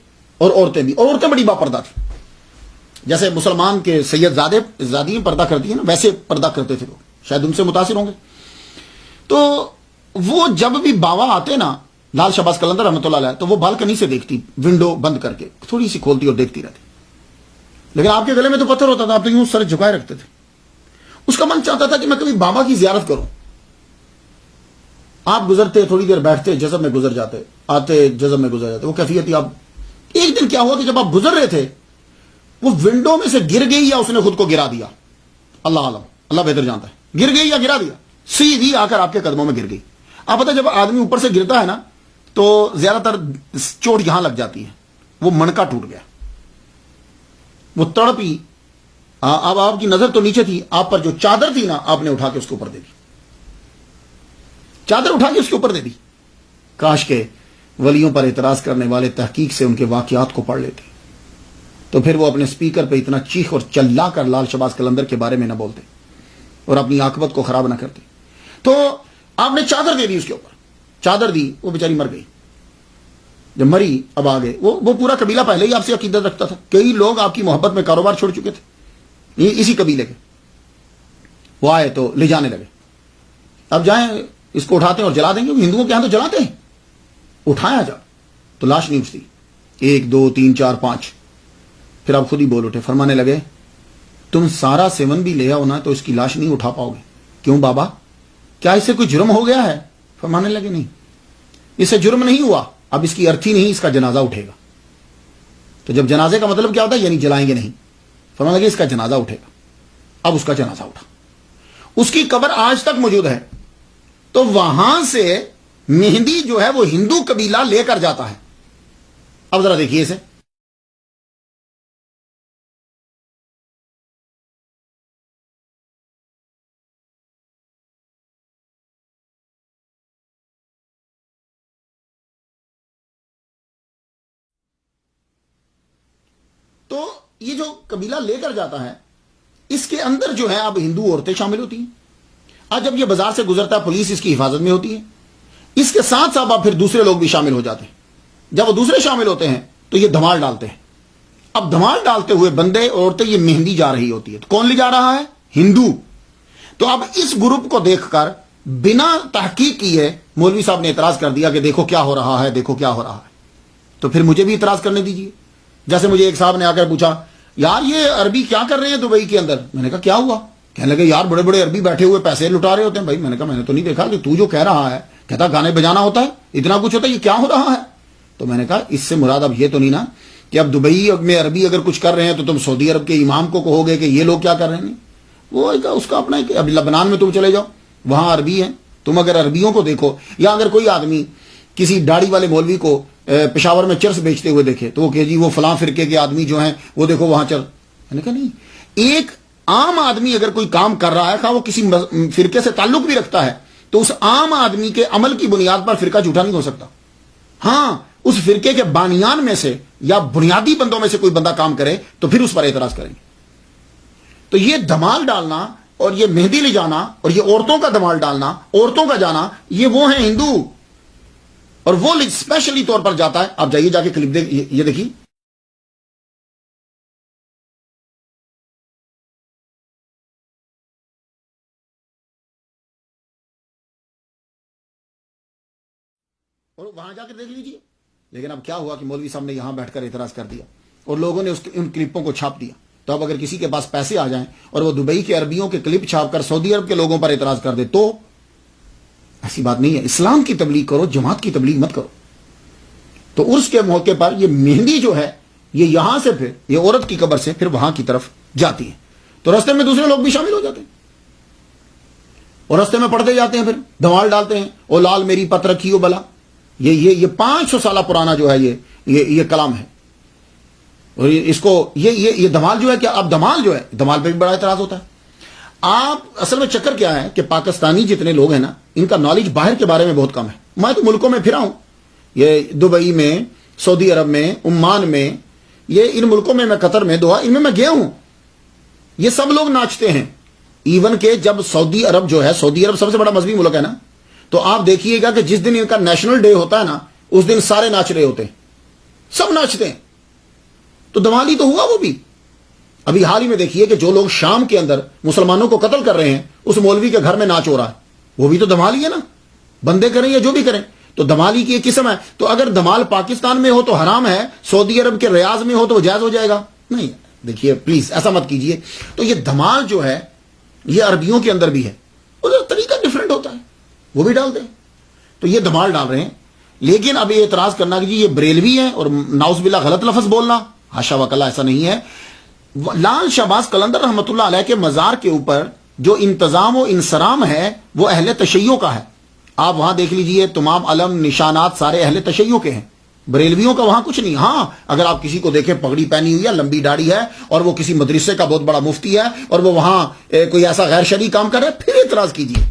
اور عورتیں بھی، اور عورتیں بڑی باپردہ تھیں. جیسے مسلمان کے سید زادیاں پردہ کرتی ہیں نا، ویسے پردہ کرتے تھے لوگ. شاید ان سے متاثر ہوں گے. تو وہ جب بھی باوا آتے نا، لال شہباز قلندر رحمۃ اللہ علیہ، تو وہ بالکنی سے دیکھتی، ونڈو بند کر کے تھوڑی سی کھولتی اور دیکھتی رہتی. لیکن آپ کے گلے میں تو پتھر ہوتا تھا، آپ تو یوں سر جھکائے رکھتے تھے. اس کا من چاہتا تھا کہ میں کبھی بابا کی زیارت کروں. آپ گزرتے، تھوڑی دیر بیٹھتے، جذب میں گزر جاتے، آتے، جذب میں گزر جاتے. وہ کیفیت ہی. آپ ایک دن کیا ہوا کہ جب آپ گزر رہے تھے، وہ ونڈو میں سے گر گئی یا اس نے خود کو گرا دیا، اللہ عالم، اللہ بہتر جانتا ہے، گر گئی یا گرا دیا، سیدھی آ کر آپ کے قدموں میں گر گئی. آپ پتہ جب آدمی اوپر سے گرتا ہے نا تو زیادہ تر چوٹ یہاں لگ جاتی ہے. وہ منکا ٹوٹ گیا، وہ تڑپی. اب آپ کی نظر تو نیچے تھی، آپ پر جو چادر تھی نا، آپ نے اٹھا کے اس کے اوپر دے دی، چادر اٹھا کے اس کے اوپر دے دی. کاش کے ولیوں پر اعتراض کرنے والے تحقیق سے ان کے واقعات کو پڑھ لیتے، تو پھر وہ اپنے سپیکر پہ اتنا چیخ اور چلا کر لال شہباز قلندر کے بارے میں نہ بولتے اور اپنی عاقبت کو خراب نہ کرتے. تو آپ نے چادر دے دی اس کے اوپر، چادر دی، وہ بیچاری مر گئی. جب مری، اب آگے وہ پورا قبیلہ پہلے ہی آپ سے عقیدت رکھتا تھا. کئی لوگ آپ کی محبت میں کاروبار چھوڑ چکے تھے اسی قبیلے کے. وہ آئے تو لے جانے لگے. اب جائیں، اس کو اٹھاتے ہیں اور جلا دیں گے. ہندوؤں کے ہاں تو جلاتے ہیں. اٹھایا جا تو لاش نہیں اٹھتی. 1 2 3 4 5. پھر آپ خود ہی بول اٹھے، فرمانے لگے تم سارا سیون بھی لے آؤ نا تو اس کی لاش نہیں اٹھا پاؤ گے. کیوں بابا، کیا اس سے کوئی جرم ہو گیا ہے؟ فرمانے لگے نہیں، اس سے جرم نہیں ہوا، اب اس کی ارتھی نہیں، اس کا جنازہ اٹھے گا. تو جب جنازے کا مطلب کیا ہوتا ہے؟ یعنی جلائیں گے نہیں. فرمانے لگے اس کا جنازہ اٹھے گا. اب اس کا جنازہ اٹھا. اس کی قبر آج تک موجود ہے. تو وہاں سے مہندی جو ہے وہ ہندو قبیلہ لے کر جاتا ہے. اب ذرا دیکھیے اسے. تو یہ جو قبیلہ لے کر جاتا ہے اس کے اندر جو ہے اب ہندو عورتیں شامل ہوتی ہیں. آج جب یہ بازار سے گزرتا ہے پولیس اس کی حفاظت میں ہوتی ہے. اس کے ساتھ ساتھ اب پھر دوسرے لوگ بھی شامل ہو جاتے ہیں. جب وہ دوسرے شامل ہوتے ہیں تو یہ دھمال ڈالتے ہیں. اب دھمال ڈالتے ہوئے بندے عورتیں یہ مہندی جا رہی ہوتی ہے. تو کون لے جا رہا ہے؟ ہندو. تو اب اس گروپ کو دیکھ کر بنا تحقیق کیے مولوی صاحب نے اعتراض کر دیا کہ دیکھو کیا ہو رہا ہے، دیکھو کیا ہو رہا ہے. تو پھر مجھے بھی اعتراض کرنے دیجیے. جیسے مجھے ایک صاحب نے آ کر پوچھا یار یہ عربی کیا کر رہے ہیں دبئی کے اندر؟ میں نے کہا کیا ہوا؟ کہنے لگے یار بڑے بڑے عربی بیٹھے ہوئے پیسے لٹا رہے ہوتے ہیں. بھائی میں نے کہا میں نے تو نہیں دیکھا کہ تو جو کہہ رہا ہے، کہتا گانے بجانا ہوتا ہے، اتنا کچھ ہوتا ہے، یہ کیا ہو رہا ہے؟ تو میں نے کہا اس سے مراد اب یہ تو نہیں نا کہ اب دبئی میں عربی اگر کچھ کر رہے ہیں تو تم سعودی عرب کے امام کو کہو گے کہ یہ لوگ کیا کر رہے ہیں؟ وہ اس کا اپنا اب لبنان میں تم چلے جاؤ، وہاں عربی ہیں. تم اگر عربیوں کو دیکھو، یا اگر کوئی آدمی کسی داڑھی والے مولوی کو پشاور میں چرس بیچتے ہوئے دیکھے تو وہ کہ جی وہ فلاں فرقے کے آدمی جو ہیں وہ دیکھو وہاں چل. میں نے کہا نہیں، ایک عام آدمی اگر کوئی کام کر رہا ہے خواہ وہ کسی فرقے سے تعلق بھی رکھتا ہے تو اس عام آدمی کے عمل کی بنیاد پر فرقہ جھوٹا نہیں ہو سکتا. ہاں اس فرقے کے بانیان میں سے یا بنیادی بندوں میں سے کوئی بندہ کام کرے تو پھر اس پر اعتراض کریں گے. تو یہ دھمال ڈالنا اور یہ مہندی لے جانا اور یہ عورتوں کا دھمال ڈالنا، عورتوں کا جانا، یہ وہ ہیں ہندو. اور وہ اسپیشلی طور پر جاتا ہے. آپ جائیے جا کے کلپ دیکھ، یہ دیکھیے. اور وہاں جا کے دیکھ لیجئے. لیکن اب کیا ہوا کہ مولوی صاحب نے یہاں بیٹھ کر اعتراض کر دیا اور لوگوں نے ان کلپوں کو چھاپ دیا. تو اب اگر کسی کے پاس پیسے آ جائیں اور وہ دبئی کے عربیوں کے کلپ چھاپ کر سعودی عرب کے لوگوں پر اعتراض کر دے تو ایسی بات نہیں ہے. اسلام کی تبلیغ کرو، جماعت کی تبلیغ مت کرو. تو عرس کے موقع پر یہ مہندی جو ہے یہ یہاں سے پھر یہ عورت کی قبر سے پھر وہاں کی طرف جاتی ہے. تو راستے میں دوسرے لوگ بھی شامل ہو جاتے ہیں اور راستے میں پڑھتے جاتے ہیں، پھر دھمال ڈالتے ہیں. او لال میری پت رکھی ہو بلا. یہ 500 سالہ پرانا جو ہے یہ کلام ہے. اور اس کو یہ دھمال جو ہے کہ اب دھمال جو ہے، دھمال پہ بھی بڑا اعتراض ہوتا ہے. آپ اصل میں چکر کیا ہے کہ پاکستانی جتنے لوگ ہیں نا ان کا نالج باہر کے بارے میں بہت کم ہے. میں تو ملکوں میں پھرا ہوں، یہ دبئی میں، سعودی عرب میں، عمان میں، یہ ان ملکوں میں قطر میں، دوحہ، ان میں گیا ہوں. یہ سب لوگ ناچتے ہیں. ایون کہ جب سعودی عرب جو ہے، سعودی عرب سب سے بڑا مذہبی ملک ہے نا، تو آپ دیکھیے گا کہ جس دن ان کا نیشنل ڈے ہوتا ہے نا اس دن سارے ناچ رہے ہوتے ہیں، سب ناچتے ہیں. تو دھمالی تو ہوا وہ بھی. ابھی حال ہی میں دیکھیے کہ جو لوگ شام کے اندر مسلمانوں کو قتل کر رہے ہیں اس مولوی کے گھر میں ناچ ہو رہا ہے، وہ بھی تو دھمال ہی ہے نا. بندے کریں یا جو بھی کریں تو دھمالی کی ایک قسم ہے. تو اگر دھمال پاکستان میں ہو تو حرام ہے، سعودی عرب کے ریاض میں ہو تو وہ جائز ہو جائے گا؟ نہیں. دیکھیے پلیز ایسا مت کیجئے. تو یہ دھمال جو ہے یہ عربیوں کے اندر بھی ہے، ادھر طریقہ ڈیفرنٹ ہوتا ہے، وہ بھی ڈالتے ہیں. تو یہ دھمال ڈال رہے ہیں. لیکن اب یہ اعتراض کرنا کہ یہ بریلوی ہے اور ناؤز باللہ غلط لفظ بولنا، حاشا وکلا، ایسا نہیں ہے. لال شہباز قلندر رحمۃ اللہ علیہ کے مزار کے اوپر جو انتظام و انصرام ہے وہ اہل تشیع کا ہے. آپ وہاں دیکھ لیجئے تمام علم نشانات سارے اہل تشیع کے ہیں، بریلویوں کا وہاں کچھ نہیں. ہاں اگر آپ کسی کو دیکھیں پگڑی پہنی ہوئی ہے، لمبی داڑھی ہے اور وہ کسی مدرسے کا بہت بڑا مفتی ہے اور وہ وہاں کوئی ایسا غیر شرعی کام کر رہا ہے، پھر اعتراض کیجئے.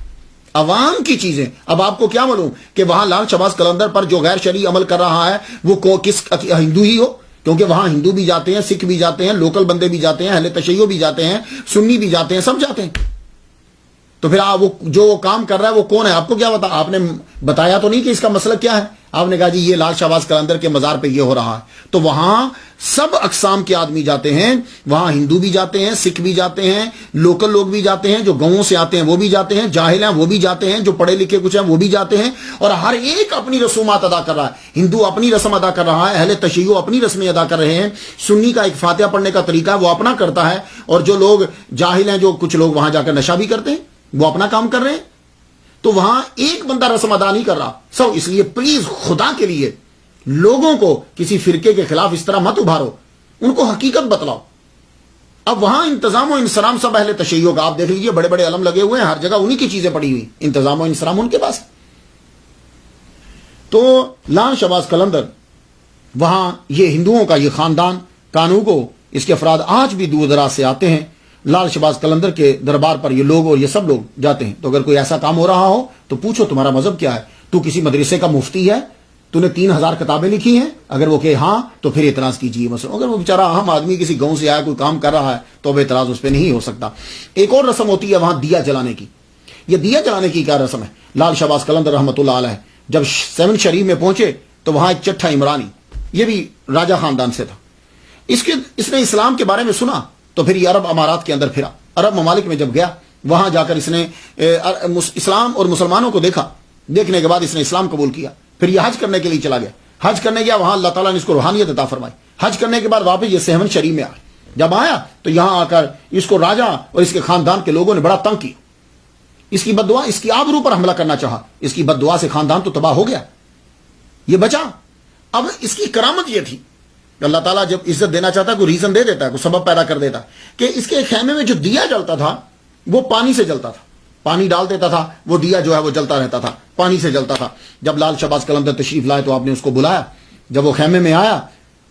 عوام کی چیزیں. اب آپ کو کیا معلوم کہ وہاں لال شہباز قلندر پر جو غیر شرعی عمل کر رہا ہے وہ کس ہندو ہی ہو؟ کیونکہ وہاں ہندو بھی جاتے ہیں، سکھ بھی جاتے ہیں، لوکل بندے بھی جاتے ہیں، اہل تشیع بھی جاتے ہیں، سنی بھی جاتے ہیں، سب جاتے ہیں. تو پھر وہ جو کام کر رہا ہے وہ کون ہے؟ آپ کو کیا بتا؟ آپ نے بتایا تو نہیں کہ اس کا مسئلہ کیا ہے. آپ نے کہا جی یہ لال شہباز قلندر کے مزار پہ یہ ہو رہا ہے. تو وہاں سب اقسام کے آدمی جاتے ہیں، وہاں ہندو بھی جاتے ہیں، سکھ بھی جاتے ہیں، لوکل لوگ بھی جاتے ہیں، جو گاؤں سے آتے ہیں وہ بھی جاتے ہیں، جاہل ہیں وہ بھی جاتے ہیں، جو پڑھے لکھے کچھ ہیں وہ بھی جاتے ہیں. اور ہر ایک اپنی رسومات ادا کر رہا ہے. ہندو اپنی رسم ادا کر رہا ہے، اہل تشیع اپنی رسمیں ادا کر رہے ہیں، سنی کا ایک فاتحہ پڑھنے کا طریقہ وہ اپنا کرتا ہے، اور جو لوگ جاہل ہیں، جو کچھ لوگ وہاں جا کر نشہ بھی کرتے ہیں، وہ اپنا کام کر رہے ہیں. تو وہاں ایک بندہ رسم ادا نہیں کر رہا سب. اس لیے پلیز خدا کے لیے لوگوں کو کسی فرقے کے خلاف اس طرح مت ابھارو، ان کو حقیقت بتلاؤ. اب وہاں انتظام و انصرام سب اہل تشیع کا، آپ دیکھ لیجئے بڑے بڑے علم لگے ہوئے ہیں، ہر جگہ انہی کی چیزیں پڑی ہوئی، انتظام و انصرام ان کے پاس۔ تو لال شہباز قلندر وہاں یہ ہندوؤں کا یہ خاندان کانوگو، اس کے افراد آج بھی دور دراز سے آتے ہیں لال شہباز قلندر کے دربار پر، یہ لوگ اور یہ سب لوگ جاتے ہیں۔ تو اگر کوئی ایسا کام ہو رہا ہو تو پوچھو تمہارا مذہب کیا ہے، تو کسی مدرسے کا مفتی ہے، تو نے 3000 کتابیں لکھی ہیں، اگر وہ کہ ہاں تو پھر اعتراض کیجیے۔ مثلا اگر وہ بیچارہ اہم آدمی کسی گاؤں سے آیا کوئی کام کر رہا ہے تو اب اعتراض اس پہ نہیں ہو سکتا۔ ایک اور رسم ہوتی ہے وہاں دیا جلانے کی۔ یہ دیا جلانے کی کیا رسم ہے؟ لال شہباز قلندر رحمۃ اللہ علیہ جب 7 شریف میں پہنچے تو وہاں ایک چٹھا عمرانی، یہ بھی راجہ خاندان سے تھا، اس نے اسلام کے بارے میں سنا تو پھر یہ عرب امارات کے اندر پھرا، عرب ممالک میں جب گیا وہاں جا کر اس نے اسلام اور مسلمانوں کو دیکھا، دیکھنے کے بعد اس نے اسلام قبول کیا، پھر یہ حج کرنے کے لیے چلا گیا، حج کرنے گیا، وہاں اللہ تعالیٰ نے اس کو روحانیت عطا فرمائی، حج کرنے کے بعد واپس یہ 7 شریف میں آیا، جب آیا تو یہاں آ کر اس کو راجہ اور اس کے خاندان کے لوگوں نے بڑا تنگ کیا، اس کی بد دعا، اس کی آبرو پر حملہ کرنا چاہا، اس کی بد دعا سے خاندان تو تباہ ہو گیا، یہ بچا۔ اب اس کی کرامت یہ تھی، اللہ تعالیٰ جب عزت دینا چاہتا ہے کوئی ریزن دے دیتا ہے، کوئی سبب پیدا کر دیتا ہے، کہ اس کے خیمے میں جو دیا جلتا تھا وہ پانی سے جلتا تھا، پانی ڈال دیتا تھا، وہ دیا جو ہے وہ جلتا رہتا تھا، پانی سے جلتا تھا۔ جب لال شہباز قلندر تشریف لائے تو آپ نے اس کو بلایا، جب وہ خیمے میں آیا،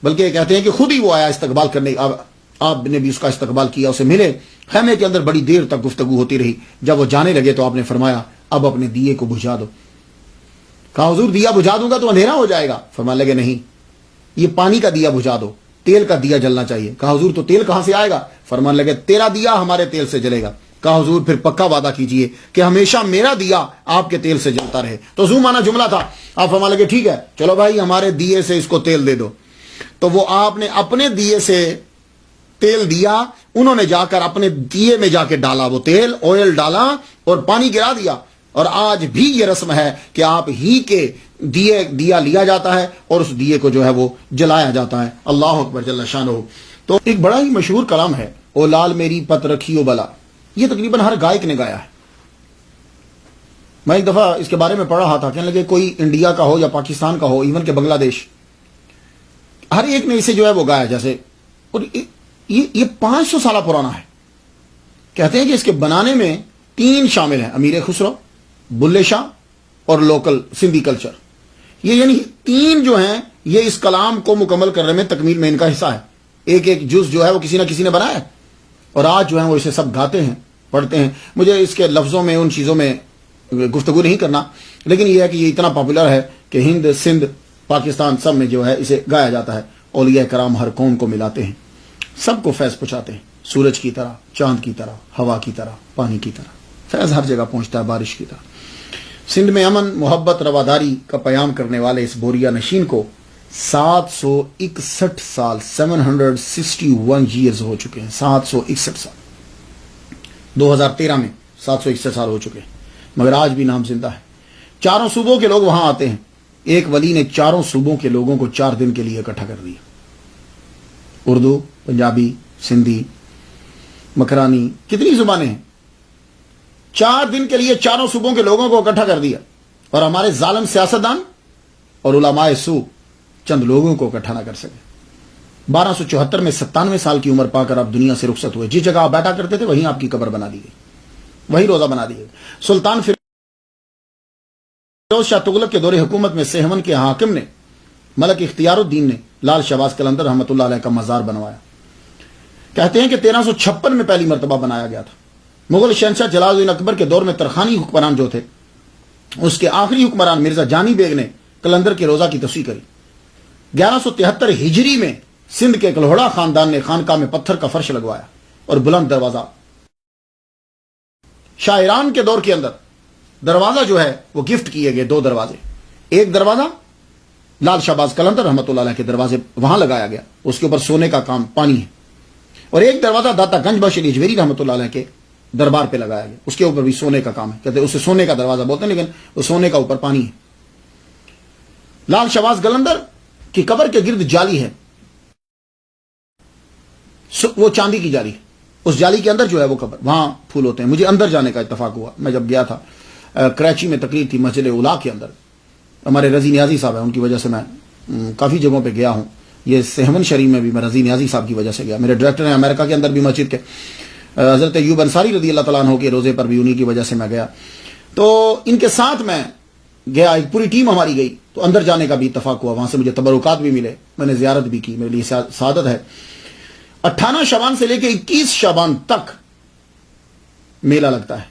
بلکہ یہ کہتے ہیں کہ خود ہی وہ آیا استقبال کرنے، آپ نے بھی اس کا استقبال کیا، اسے ملے، خیمے کے اندر بڑی دیر تک گفتگو ہوتی رہی۔ جب وہ جانے لگے تو آپ نے فرمایا اب اپنے دیے کو بجھا دو۔ کہا حضور دیا بجھا دوں گا تو اندھیرا ہو جائے گا، فرمانے لگے نہیں، یہ پانی کا دیا بجھا دو، تیل کا دیا جلنا چاہیے۔ کہا حضور تو تیل کہاں سے آئے گا؟ فرمانے لگے تیرا دیا ہمارے تیل سے جلے گا۔ کہا حضور پھر پکا وعدہ کیجئے کہ ہمیشہ میرا دیا آپ کے تیل سے جلتا رہے۔ تو زو مانا جملہ تھا، آپ فرمانے لگے ٹھیک ہے چلو بھائی ہمارے دیے سے اس کو تیل دے دو۔ تو وہ آپ نے اپنے دیے سے تیل دیا، انہوں نے جا کر اپنے دیے میں جا کے ڈالا، وہ تیل آئل ڈالا اور پانی گرا دیا، اور آج بھی یہ رسم ہے کہ آپ ہی کے دیا لیا جاتا ہے اور اس دیے کو جو ہے وہ جلایا جاتا ہے۔ اللہ اکبر جل شانہ۔ تو ایک بڑا ہی مشہور کلام ہے، او لال میری پت رکھیو بلا، یہ تقریباً ہر گائک نے گایا ہے۔ میں ایک دفعہ اس کے بارے میں پڑھ رہا تھا، کہنے لگے کوئی انڈیا کا ہو یا پاکستان کا ہو، ایون کہ بنگلہ دیش، ہر ایک نے اسے جو ہے وہ گایا جیسے، اور یہ 500 سالہ پرانا ہے۔ کہتے ہیں کہ اس کے بنانے میں 3 شامل ہیں، امیر خسرو، بلے شاہ اور لوکل سندھی کلچر، یہ یعنی 3 جو ہیں یہ اس کلام کو مکمل کرنے میں تکمیل میں ان کا حصہ ہے۔ ایک ایک جز جو ہے وہ کسی نہ کسی نے بنایا ہے، اور آج جو ہے وہ اسے سب گاتے ہیں، پڑھتے ہیں۔ مجھے اس کے لفظوں میں ان چیزوں میں گفتگو نہیں کرنا، لیکن یہ ہے کہ یہ اتنا پاپولر ہے کہ ہند، سندھ، پاکستان سب میں جو ہے اسے گایا جاتا ہے۔ اولیاء کرام ہر قوم کو ملاتے ہیں، سب کو فیض پہنچاتے ہیں، سورج کی طرح، چاند کی طرح، ہوا کی طرح، پانی کی طرح، فیض ہر جگہ پہنچتا ہے بارش کی طرح۔ سندھ میں امن، محبت، رواداری کا پیام کرنے والے اس بوریا نشین کو 761 سال 761 ایئرز ہو چکے ہیں، 761 سال، 2013 میں 761 سال ہو چکے ہیں، مگر آج بھی نام زندہ ہے۔ 4 صوبوں کے لوگ وہاں آتے ہیں، ایک ولی نے 4 صوبوں کے لوگوں کو 4 دن کے لیے اکٹھا کر دیا، اردو، پنجابی، سندھی، مکرانی، کتنی زبانیں ہیں، 4 دن کے لیے 4 صوبوں کے لوگوں کو اکٹھا کر دیا، اور ہمارے ظالم سیاستدان اور علماء سو چند لوگوں کو اکٹھا نہ کر سکے۔ 1274 میں 97 سال کی عمر پا کر آپ دنیا سے رخصت ہوئے، جس جگہ آپ بیٹھا کرتے تھے وہیں آپ کی قبر بنا دی گئی، وہی روزہ بنا دی گئی۔ سلطان فیروز شاہ تغلق کے دور حکومت میں سہون کے حاکم نے، ملک اختیار الدین نے، لال شہباز قلندر رحمۃ اللہ علیہ کا مزار بنوایا۔ کہتے ہیں کہ 1356 میں پہلی مرتبہ بنایا گیا تھا۔ مغل شہنشاہ جلال الدین اکبر کے دور میں ترخانی حکمران جو تھے، اس کے آخری حکمران مرزا جانی بیگ نے قلندر کے روزہ کی تصحیح کری۔ 1173 ہجری میں سندھ کے کلہوڑا خاندان نے خانقاہ میں پتھر کا فرش لگوایا اور بلند دروازہ۔ شاعران کے دور کے اندر دروازہ جو ہے وہ گفٹ کیے گئے 2 دروازے، ایک دروازہ لال شہباز قلندر رحمۃ اللہ علیہ کے دروازے وہاں لگایا گیا، اس کے اوپر سونے کا کام پانی ہے، اور ایک دروازہ داتا گنج بخش علی اجمیری رحمۃ اللہ علیہ کے دربار پہ لگایا گیا، اس کے اوپر بھی سونے کا کام ہے، کہتے ہیں اسے سونے کا دروازہ بولتے ہیں، لیکن وہ سونے کا اوپر پانی ہے۔ لال شہباز قلندر کی قبر کے گرد جالی ہے، وہ چاندی کی جالی ہے، اس جالی کے اندر جو ہے وہ قبر، وہاں پھول ہوتے ہیں۔ مجھے اندر جانے کا اتفاق ہوا، میں جب گیا تھا کراچی میں تقریر تھی مسجد اولا کے اندر، ہمارے رضی نیازی صاحب ہیں، ان کی وجہ سے میں کافی جگہوں پہ گیا ہوں، یہ سہون شریف میں بھی میں رضی نیازی صاحب کی وجہ سے گیا. میرے ڈائریکٹر ہیں امریکہ کے اندر بھی مسجد کے, حضرت ایوب انصاری رضی اللہ تعالیٰ عنہ کے روزے پر بھی انہی کی وجہ سے میں گیا. تو ان کے ساتھ میں گیا, ایک پوری ٹیم ہماری گئی, تو اندر جانے کا بھی اتفاق ہوا, وہاں سے مجھے تبرکات بھی ملے, میں نے زیارت بھی کی, میرے لیے سعادت ہے. 18 شعبان سے لے کے 21 شعبان تک میلہ لگتا ہے.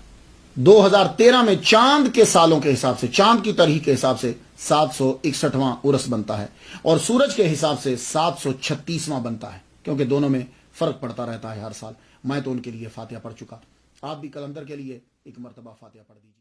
2013 میں چاند کے سالوں کے حساب سے, چاند کی تاریخ کے حساب سے 761واں عرس بنتا ہے, اور سورج کے حساب سے 736واں بنتا ہے, کیونکہ دونوں میں فرق پڑتا رہتا ہے ہر سال. میں تو ان کے لیے فاتحہ پڑھ چکا, آپ بھی کلندر کے لیے ایک مرتبہ فاتحہ پڑھ دیجیے.